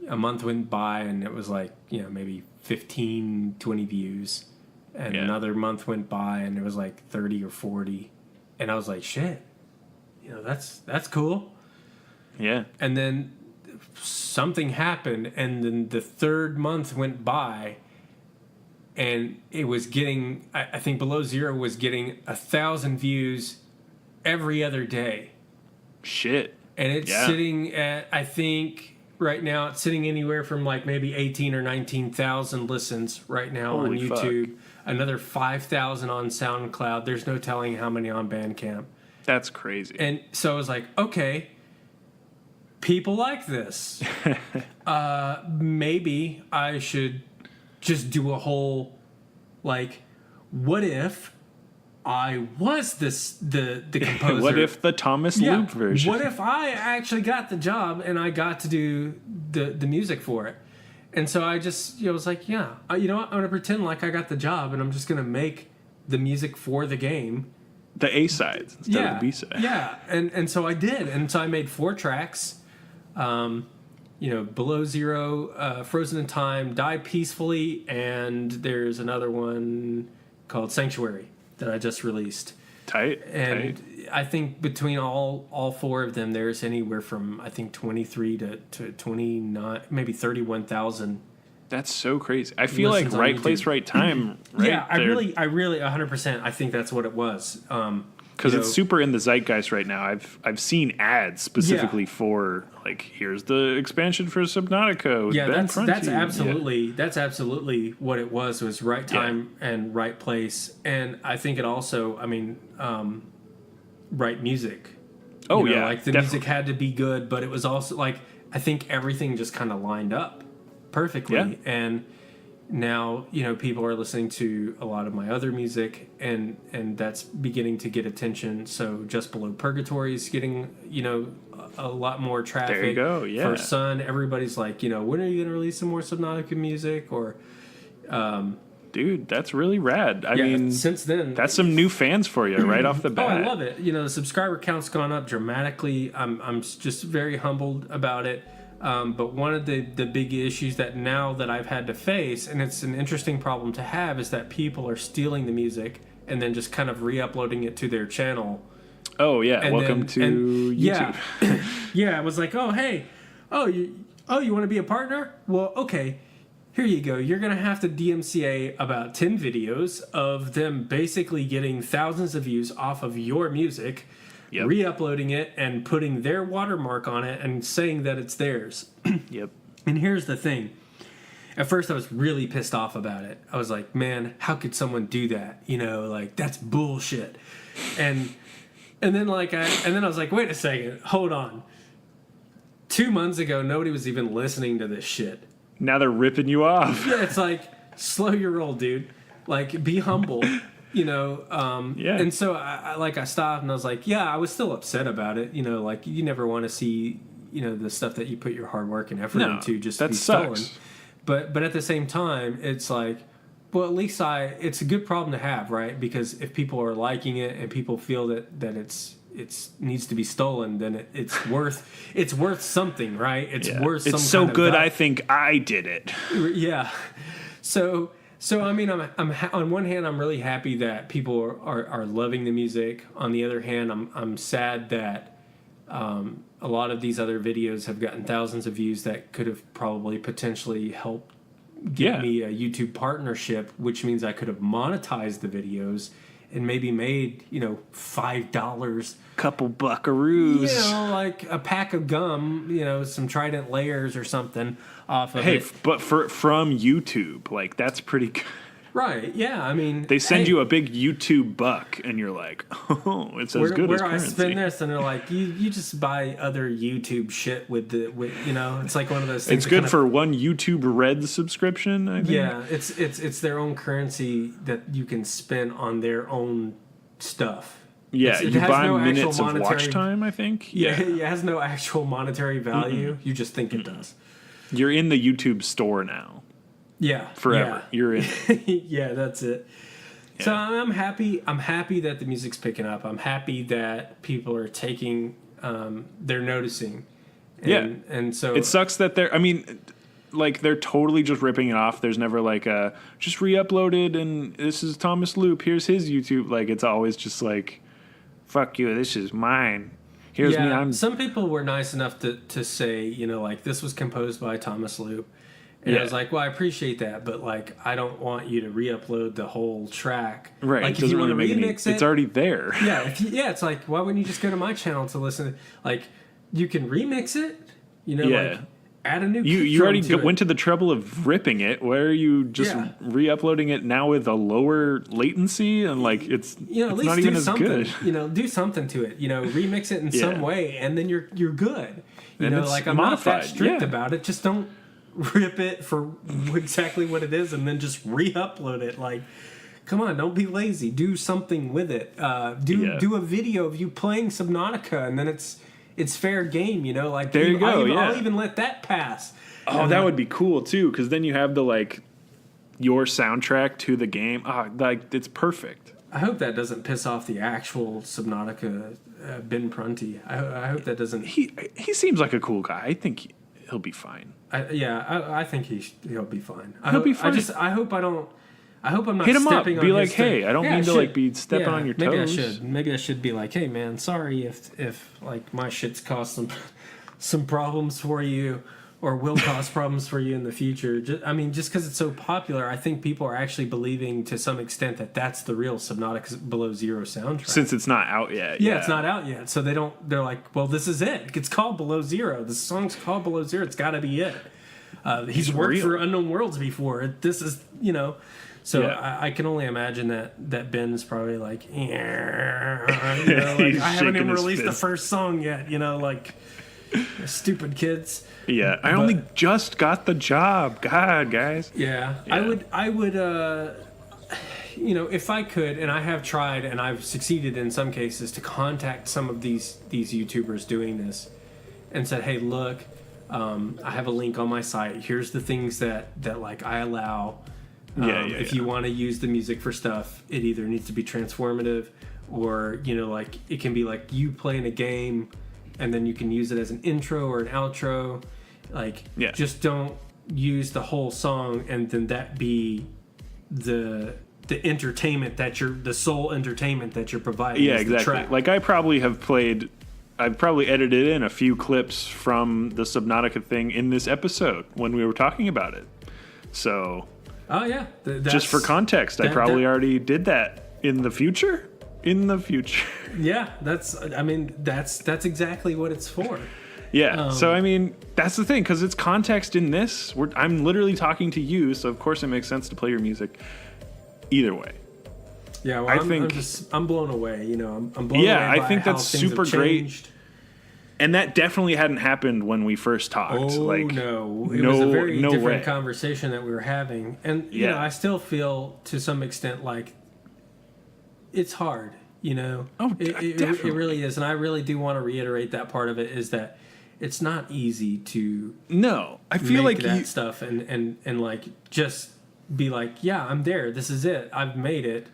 Speaker 2: a month went by, and it was like, maybe 15, 20 views. And another month went by, and it was like 30 or 40. And I was like, shit. That's cool. Yeah. And then something happened, and then the third month went by, and it was getting, I think Below Zero was getting 1,000 views every other day.
Speaker 1: Shit.
Speaker 2: And it's sitting at, I think right now it's sitting anywhere from like maybe 18 or 19,000 listens right now on YouTube. Fuck. Another 5,000 on SoundCloud. There's no telling how many on Bandcamp.
Speaker 1: That's crazy.
Speaker 2: And so I was like, okay, people like this. Maybe I should just do a whole, like, what if I was the composer?
Speaker 1: What if the Thomas Loupe version?
Speaker 2: What if I actually got the job and I got to do the music for it? And so I just was like, you know what? I'm going to pretend like I got the job, and I'm just going to make the music for the game.
Speaker 1: The A-sides instead of the B-sides.
Speaker 2: Yeah, and so I did. And so I made 4 tracks. Below Zero, Frozen in Time, Die Peacefully, and there's another one called Sanctuary that I just released.
Speaker 1: Tight.
Speaker 2: I think between all 4 of them, there's anywhere from, I think, 23 to 29, maybe 31,000.
Speaker 1: That's so crazy. I feel like right place, right time. Right?
Speaker 2: Yeah, I really 100%. I think that's what it was.
Speaker 1: because it's super in the zeitgeist right now. I've seen ads specifically for like, here's the expansion for Subnautica with Ben Prunty.
Speaker 2: That's absolutely what it was right time and right place. And I think it also, right music.
Speaker 1: Oh,
Speaker 2: you know,
Speaker 1: yeah,
Speaker 2: like the music had to be good, but it was also like, I think everything just kind of lined up perfectly.
Speaker 1: Yeah.
Speaker 2: And now, you know, people are listening to a lot of my other music, and that's beginning to get attention. So Just Below Purgatory is getting, you know, a lot more traffic.
Speaker 1: There you go, yeah.
Speaker 2: For Sun, everybody's like, you know, when are you going to release some more Subnautica music? Or
Speaker 1: dude, that's really rad. I mean,
Speaker 2: since then,
Speaker 1: that's some new fans for you right off the bat.
Speaker 2: Oh, I love it. You know, the subscriber count's gone up dramatically. I'm just very humbled about it. But one of the big issues that now that I've had to face, and it's an interesting problem to have, is that people are stealing the music and then just kind of re-uploading it to their channel.
Speaker 1: Oh yeah, welcome to YouTube.
Speaker 2: Yeah, I was like, oh hey, you want to be a partner? Well, okay. Here you go. You're going to have to DMCA about 10 videos of them basically getting thousands of views off of your music, re-uploading it and putting their watermark on it and saying that it's theirs.
Speaker 1: Yep.
Speaker 2: And here's the thing. At first I was really pissed off about it. I was like, man, how could someone do that? You know, like, that's bullshit. And then I was like, wait a second, hold on. 2 months ago, nobody was even listening to this shit.
Speaker 1: Now they're ripping you off.
Speaker 2: Yeah, it's like, slow your roll, dude. Like, be humble, you know. And so I stopped and I was like, yeah, I was still upset about it. You know, like, you never want to see, you know, the stuff that you put your hard work and effort into just be stolen. But at the same time, it's like, well, at least it's a good problem to have, right? Because if people are liking it and people feel that it's needs to be stolen, then it's worth something, right? It's worth something. It's
Speaker 1: so good, I think I did it.
Speaker 2: Yeah. So I mean, I'm on one hand, I'm really happy that people are loving the music. On the other hand, I'm sad that a lot of these other videos have gotten thousands of views that could have probably potentially helped get me a YouTube partnership, which means I could have monetized the videos and maybe made, you know, $5.
Speaker 1: Couple buckaroos.
Speaker 2: You know, like a pack of gum, you know, some Trident layers or something off of it.
Speaker 1: But from YouTube, like, that's pretty good.
Speaker 2: Right, yeah, I mean...
Speaker 1: They send you a big YouTube buck, and you're like, oh, it's as good as currency. Where I
Speaker 2: spend this, and they're like, you just buy other YouTube shit with you know, it's like one of those things...
Speaker 1: It's good for one YouTube Red subscription, I think.
Speaker 2: Yeah, it's their own currency that you can spend on their own stuff.
Speaker 1: Yeah, you buy minutes of watch time, I think.
Speaker 2: Yeah, it has no actual monetary value. Mm-mm. You just think it does.
Speaker 1: You're in the YouTube store now.
Speaker 2: Yeah.
Speaker 1: Forever. Yeah. You're in it.
Speaker 2: Yeah, that's it. Yeah. So I'm happy. I'm happy that the music's picking up. I'm happy that people are taking, they're noticing. And so... It
Speaker 1: sucks that they're totally just ripping it off. There's never like just re-uploaded and this is Thomas Loupe. Here's his YouTube. Like, it's always just like, fuck you, this is mine. Here's me. Some
Speaker 2: people were nice enough to say, you know, like, this was composed by Thomas Loupe. And I was like, well, I appreciate that, but, like, I don't want you to re-upload the whole track.
Speaker 1: Right.
Speaker 2: Like,
Speaker 1: if you want to remix it, it's already there.
Speaker 2: Yeah. it's like, why wouldn't you just go to my channel to listen? Like, you can remix it, you know, like, add a new
Speaker 1: You already went to the trouble of ripping it. Why are you just re-uploading it now with a lower latency? And, like, it's,
Speaker 2: you know,
Speaker 1: it's
Speaker 2: at least
Speaker 1: not even as good.
Speaker 2: You know, do something to it. You know, remix it in some way, and then you're good. You
Speaker 1: and
Speaker 2: know, like, I'm not that strict about it. Just don't rip it for exactly what it is and then just re-upload it. Like, come on, don't be lazy. Do something with it. Do a video of you playing Subnautica, and then it's fair game, you know? Like,
Speaker 1: there you go,
Speaker 2: I'll even let that pass.
Speaker 1: Oh, and that would be cool, too, because then you have the, like, your soundtrack to the game. Oh, like, it's perfect.
Speaker 2: I hope that doesn't piss off the actual Subnautica Ben Prunty. I hope that doesn't...
Speaker 1: He seems like a cool guy. I think he'll be fine.
Speaker 2: I think he'll be fine.
Speaker 1: He'll be fine.
Speaker 2: I hope I'm not
Speaker 1: hit him
Speaker 2: stepping
Speaker 1: up.
Speaker 2: on
Speaker 1: Be like,
Speaker 2: his
Speaker 1: hey, I don't mean to like be stepping on your
Speaker 2: toes. Maybe I should be like, hey man, sorry if like my shit's caused some problems for you, or will cause problems for you in the future. Just because it's so popular, I think people are actually believing to some extent that that's the real Subnautica Below Zero soundtrack.
Speaker 1: Since it's not out yet.
Speaker 2: Yeah, it's not out yet. So they're like, well, this is it. It's called Below Zero. The song's called Below Zero. It's got to be it. He's worked
Speaker 1: real.
Speaker 2: for Unknown Worlds before. This is, So
Speaker 1: Yeah.
Speaker 2: I can only imagine that Ben is probably like, I
Speaker 1: He's
Speaker 2: haven't even
Speaker 1: shaking his
Speaker 2: released the
Speaker 1: fist.
Speaker 2: first song yet, stupid kids.
Speaker 1: Yeah, I only just got the job. God, guys.
Speaker 2: Yeah. I would, if I could, and I have tried, and I've succeeded in some cases to contact some of these YouTubers doing this, and said, hey, look, I have a link on my site. Here's the things that like I allow. If you want to use the music for stuff, it either needs to be transformative, or like it can be like you playing a game, and then you can use it as an intro or an outro. Just don't use the whole song and then that be the entertainment the sole entertainment that you're providing.
Speaker 1: Yeah,
Speaker 2: is the
Speaker 1: exactly.
Speaker 2: track.
Speaker 1: Like I've probably edited in a few clips from the Subnautica thing in this episode when we were talking about it. So,
Speaker 2: oh yeah,
Speaker 1: just for context, I probably already did that in the future.
Speaker 2: Yeah, that's exactly what it's for.
Speaker 1: Yeah. So that's the thing, because it's context in this. I'm literally talking to you, so of course it makes sense to play your music. Either way.
Speaker 2: Yeah, well, I'm blown away. I'm blown away.
Speaker 1: Yeah,
Speaker 2: by
Speaker 1: I think
Speaker 2: how
Speaker 1: that's
Speaker 2: things
Speaker 1: super
Speaker 2: have
Speaker 1: great.
Speaker 2: changed.
Speaker 1: And that definitely hadn't happened when we first talked.
Speaker 2: Oh no, it was a very different conversation that we were having, and I still feel to some extent like it's hard.
Speaker 1: Oh,
Speaker 2: it really is, and I really do want to reiterate that part of it is that it's not easy to
Speaker 1: I feel
Speaker 2: make
Speaker 1: like
Speaker 2: that stuff and like just be like, yeah, I'm there. This is it. I've made it.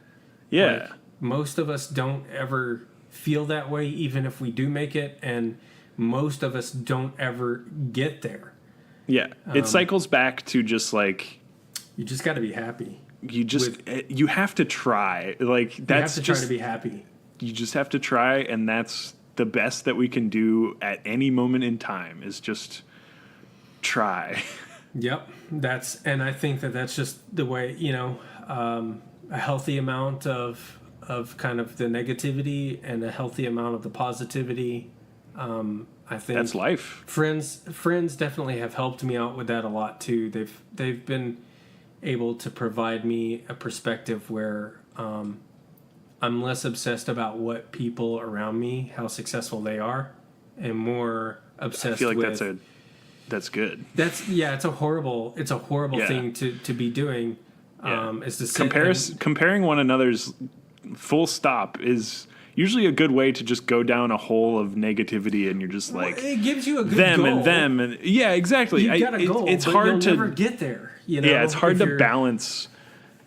Speaker 1: Yeah.
Speaker 2: Like, most of us don't ever feel that way, even if we do make it, and most of us don't ever get there.
Speaker 1: Yeah. It cycles back to just like
Speaker 2: you just got to be happy.
Speaker 1: You have to try. Like that's
Speaker 2: you have to try to be happy.
Speaker 1: You just have to try, and that's the best that we can do at any moment in time is just try.
Speaker 2: Yep, and I think that's just the way a healthy amount of kind of the negativity and a healthy amount of the positivity. I think
Speaker 1: that's life.
Speaker 2: Friends definitely have helped me out with that a lot too. They've been able to provide me a perspective where I'm less obsessed about what people around me, how successful they are, and more obsessed. I feel like
Speaker 1: with, that's good.
Speaker 2: It's a horrible thing to be doing. Is to
Speaker 1: comparing one another's full stop is usually a good way to just go down a hole of negativity, and you're just like,
Speaker 2: it gives you a good
Speaker 1: them
Speaker 2: goal.
Speaker 1: and them and yeah, exactly.
Speaker 2: You've got a goal,
Speaker 1: it's
Speaker 2: but
Speaker 1: hard
Speaker 2: you'll
Speaker 1: to
Speaker 2: never get there.
Speaker 1: Yeah, it's hard to balance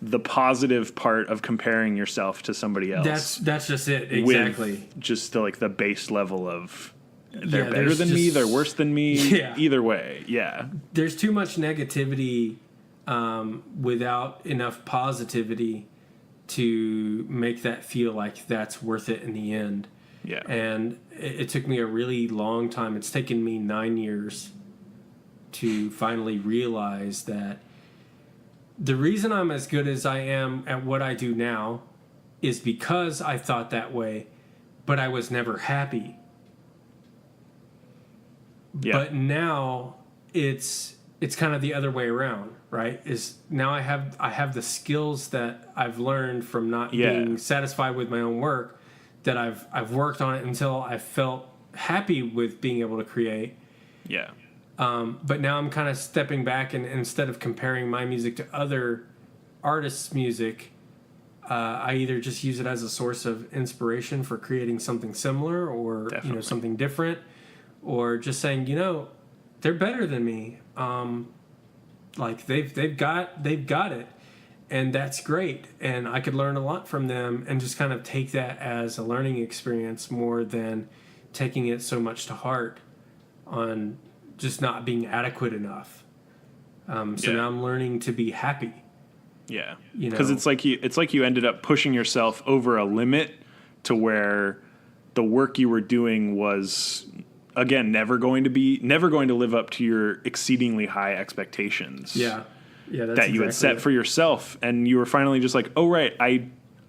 Speaker 1: the positive part of comparing yourself to somebody else.
Speaker 2: That's just it. Exactly.
Speaker 1: With just the base level of they're better than me, they're worse than me. Yeah. Either way, yeah.
Speaker 2: There's too much negativity without enough positivity to make that feel like that's worth it in the end.
Speaker 1: Yeah.
Speaker 2: And it took me a really long time. It's taken me 9 years to finally realize that the reason I'm as good as I am at what I do now is because I thought that way, but I was never happy. Yeah. But now it's kind of the other way around, right? Is now I have the skills that I've learned from not being satisfied with my own work, that I've worked on it until I felt happy with being able to create.
Speaker 1: Yeah.
Speaker 2: But now I'm kind of stepping back, and instead of comparing my music to other artists' music, I either just use it as a source of inspiration for creating something similar, or something different, or just saying, they're better than me. Like they've got it, and that's great, and I could learn a lot from them, and just kind of take that as a learning experience more than taking it so much to heart on just not being adequate enough. Now I'm learning to be happy.
Speaker 1: Yeah, because it's like you ended up pushing yourself over a limit to where the work you were doing was again, never going to live up to your exceedingly high expectations.
Speaker 2: Yeah. Yeah, that's
Speaker 1: that you had set for yourself, and you were finally just like, oh right,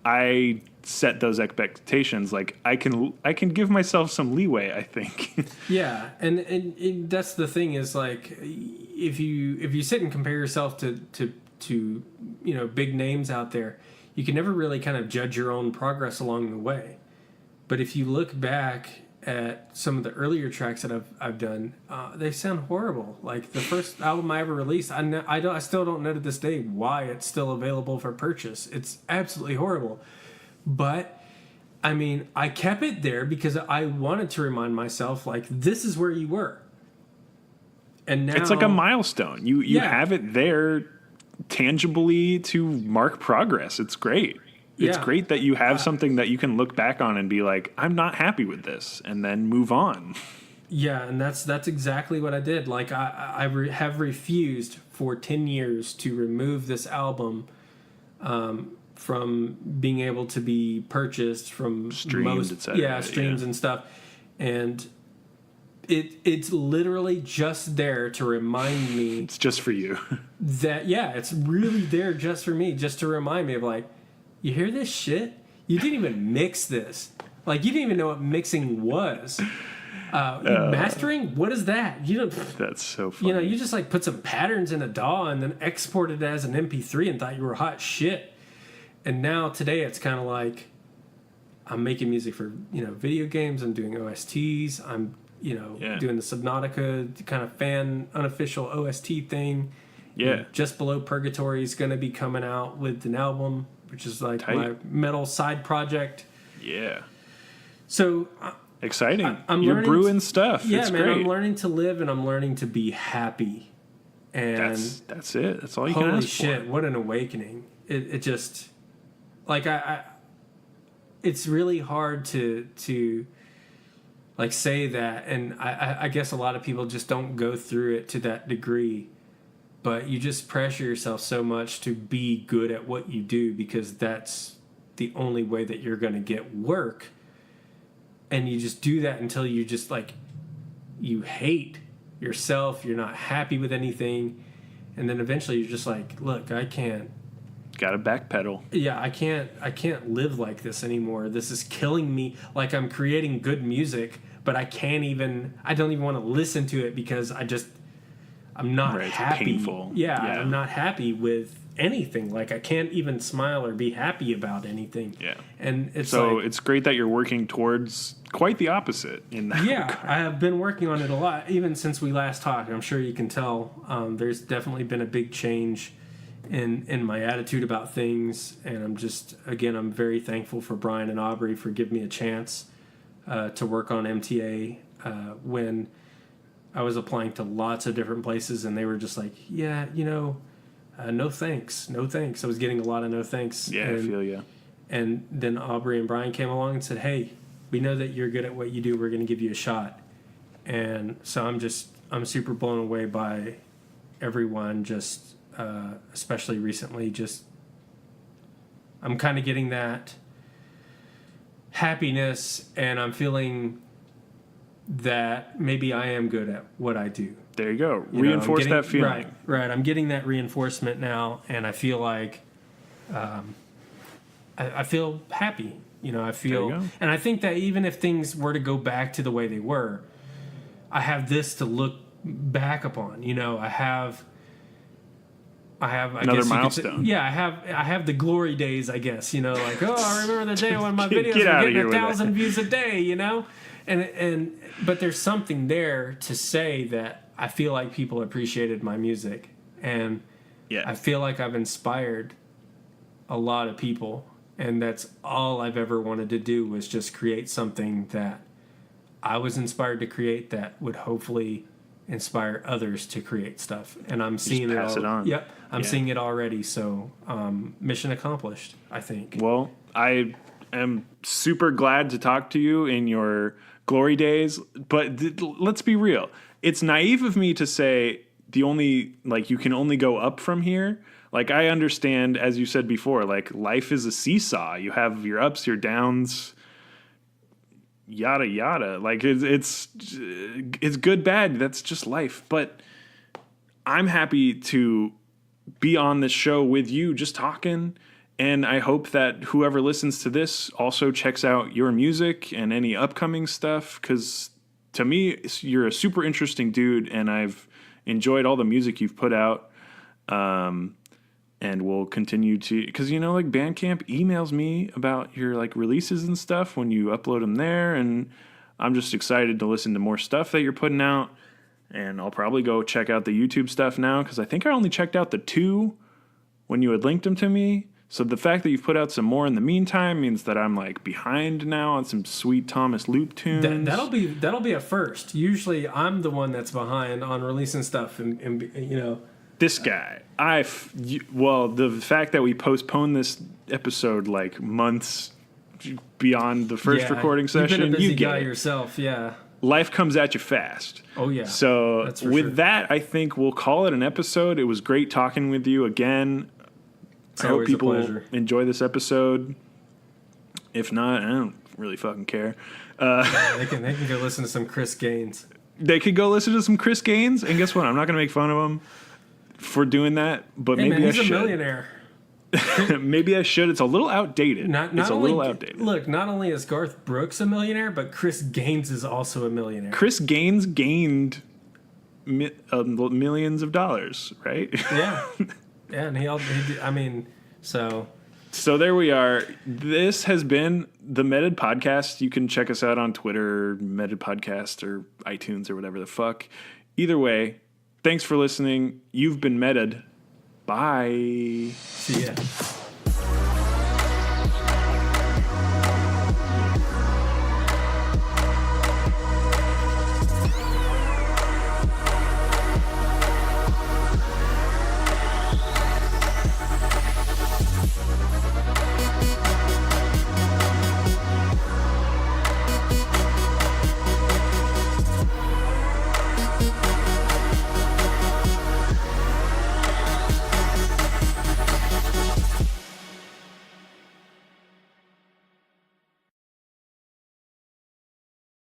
Speaker 1: I set those expectations. Like I can give myself some leeway, I think.
Speaker 2: Yeah, and that's the thing is like if you sit and compare yourself to big names out there, you can never really kind of judge your own progress along the way. But if you look back at some of the earlier tracks that I've done, they sound horrible. Like the first album I ever released, I still don't know to this day why it's still available for purchase. It's absolutely horrible. But I mean, I kept it there because I wanted to remind myself, like, this is where you were. And now
Speaker 1: it's like a milestone. You have it there tangibly to mark progress. It's great. It's great that you have something that you can look back on and be like, I'm not happy with this, and then move on.
Speaker 2: Yeah, and that's exactly what I did. Like, I have refused for 10 years to remove this album from being able to be purchased from
Speaker 1: streams, etc.
Speaker 2: Streams and stuff. And it's literally just there to remind me.
Speaker 1: It's just for you.
Speaker 2: It's really there just for me, just to remind me of like, you hear this shit? You didn't even mix this. Like, you didn't even know what mixing was. Mastering? What is that? You don't.
Speaker 1: That's so funny.
Speaker 2: You just like put some patterns in a DAW and then export it as an MP3 and thought you were hot shit. And now today it's kind of like I'm making music for video games. I'm doing OSTs. I'm doing the Subnautica kind of fan unofficial OST thing.
Speaker 1: Yeah.
Speaker 2: Just Below Purgatory is going to be coming out with an album, which is like my metal side project.
Speaker 1: Yeah.
Speaker 2: So
Speaker 1: exciting.
Speaker 2: You're
Speaker 1: brewing stuff.
Speaker 2: Yeah,
Speaker 1: it's
Speaker 2: man.
Speaker 1: great.
Speaker 2: I'm learning to live and I'm learning to be happy. And
Speaker 1: that's it. That's all you can ask for.
Speaker 2: Holy shit! What an awakening! It just like it's really hard to like say that, and I guess a lot of people just don't go through it to that degree. But you just pressure yourself so much to be good at what you do because that's the only way that you're going to get work. And you just do that until you just like, you hate yourself. You're not happy with anything. And then eventually you're just like, look, I can't.
Speaker 1: Got to backpedal.
Speaker 2: Yeah, I can't live like this anymore. This is killing me. Like I'm creating good music, but I don't even want to listen to it because I'm not happy.
Speaker 1: Painful.
Speaker 2: Yeah, I'm not happy with anything. Like I can't even smile or be happy about anything.
Speaker 1: Yeah.
Speaker 2: And it's
Speaker 1: it's great that you're working towards quite the opposite in that regard.
Speaker 2: I have been working on it a lot, even since we last talked. I'm sure you can tell. There's definitely been a big change in my attitude about things, and I'm very thankful for Brian and Aubrey for giving me a chance to work on MTA when I was applying to lots of different places, and they were just like, no thanks. I was getting a lot of no thanks.
Speaker 1: Yeah, I feel you.
Speaker 2: And then Aubrey and Brian came along and said, hey, we know that you're good at what you do. We're going to give you a shot. And so I'm super blown away by everyone, especially recently. I'm kind of getting that happiness, and I'm feeling that maybe I am good at what I do.
Speaker 1: There you go. Reinforce that feeling.
Speaker 2: Right. I'm getting that reinforcement now, and I feel like I feel happy. I feel, and I think that even if things were to go back to the way they were, I have this to look back upon. I have
Speaker 1: another milestone.
Speaker 2: I have the glory days, I guess. Like, I remember the day when my videos were getting 1,000 views a day. But there's something there to say that I feel like people appreciated my music, and I feel like I've inspired a lot of people, and that's all I've ever wanted to do was just create something that I was inspired to create that would hopefully inspire others to create stuff. And I'm seeing
Speaker 1: pass it on.
Speaker 2: Yep, I'm seeing it already. So mission accomplished, I think.
Speaker 1: Well, I am super glad to talk to you in your glory days, but let's be real. It's naive of me to say you can only go up from here. Like, I understand, as you said before, like, life is a seesaw. You have your ups, your downs. yada yada. Like it's good, bad. That's just life. But I'm happy to be on this show with you, just talking. And I hope that whoever listens to this also checks out your music and any upcoming stuff. Because to me, you're a super interesting dude, and I've enjoyed all the music you've put out. And we'll continue to, because like Bandcamp emails me about your like releases and stuff when you upload them there, and I'm just excited to listen to more stuff that you're putting out. And I'll probably go check out the YouTube stuff now, because I think I only checked out the 2 when you had linked them to me. So the fact that you've put out some more in the meantime means that I'm like behind now on some sweet Thomas Loupe tunes.
Speaker 2: That'll be a first. Usually I'm the one that's behind on releasing stuff, and
Speaker 1: This guy, the fact that we postponed this episode like months beyond the first recording session,
Speaker 2: you've been a busy
Speaker 1: you get
Speaker 2: guy
Speaker 1: it.
Speaker 2: yourself, yeah.
Speaker 1: Life comes at you fast.
Speaker 2: Oh yeah.
Speaker 1: So
Speaker 2: that's for
Speaker 1: with
Speaker 2: sure.
Speaker 1: that, I think we'll call it an episode. It was great talking with you again.
Speaker 2: It's
Speaker 1: I hope
Speaker 2: always a
Speaker 1: people
Speaker 2: pleasure.
Speaker 1: enjoy this episode. If not, I don't really fucking care.
Speaker 2: They can go listen to some Chris Gaines.
Speaker 1: They could go listen to some Chris Gaines, and guess what? I'm not going to make fun of him for doing that, but
Speaker 2: Hey
Speaker 1: maybe
Speaker 2: man,
Speaker 1: I
Speaker 2: he's
Speaker 1: should.
Speaker 2: a millionaire.
Speaker 1: Maybe I should. It's a little outdated. It's a little outdated.
Speaker 2: Look, not only is Garth Brooks a millionaire, but Chris Gaines is also a millionaire.
Speaker 1: Chris Gaines gained millions of dollars, right?
Speaker 2: Yeah. Yeah, and
Speaker 1: So there we are. This has been the Meted Podcast. You can check us out on Twitter, Meted Podcast, or iTunes, or whatever the fuck. Either way, thanks for listening. You've been Meted. Bye.
Speaker 2: See ya.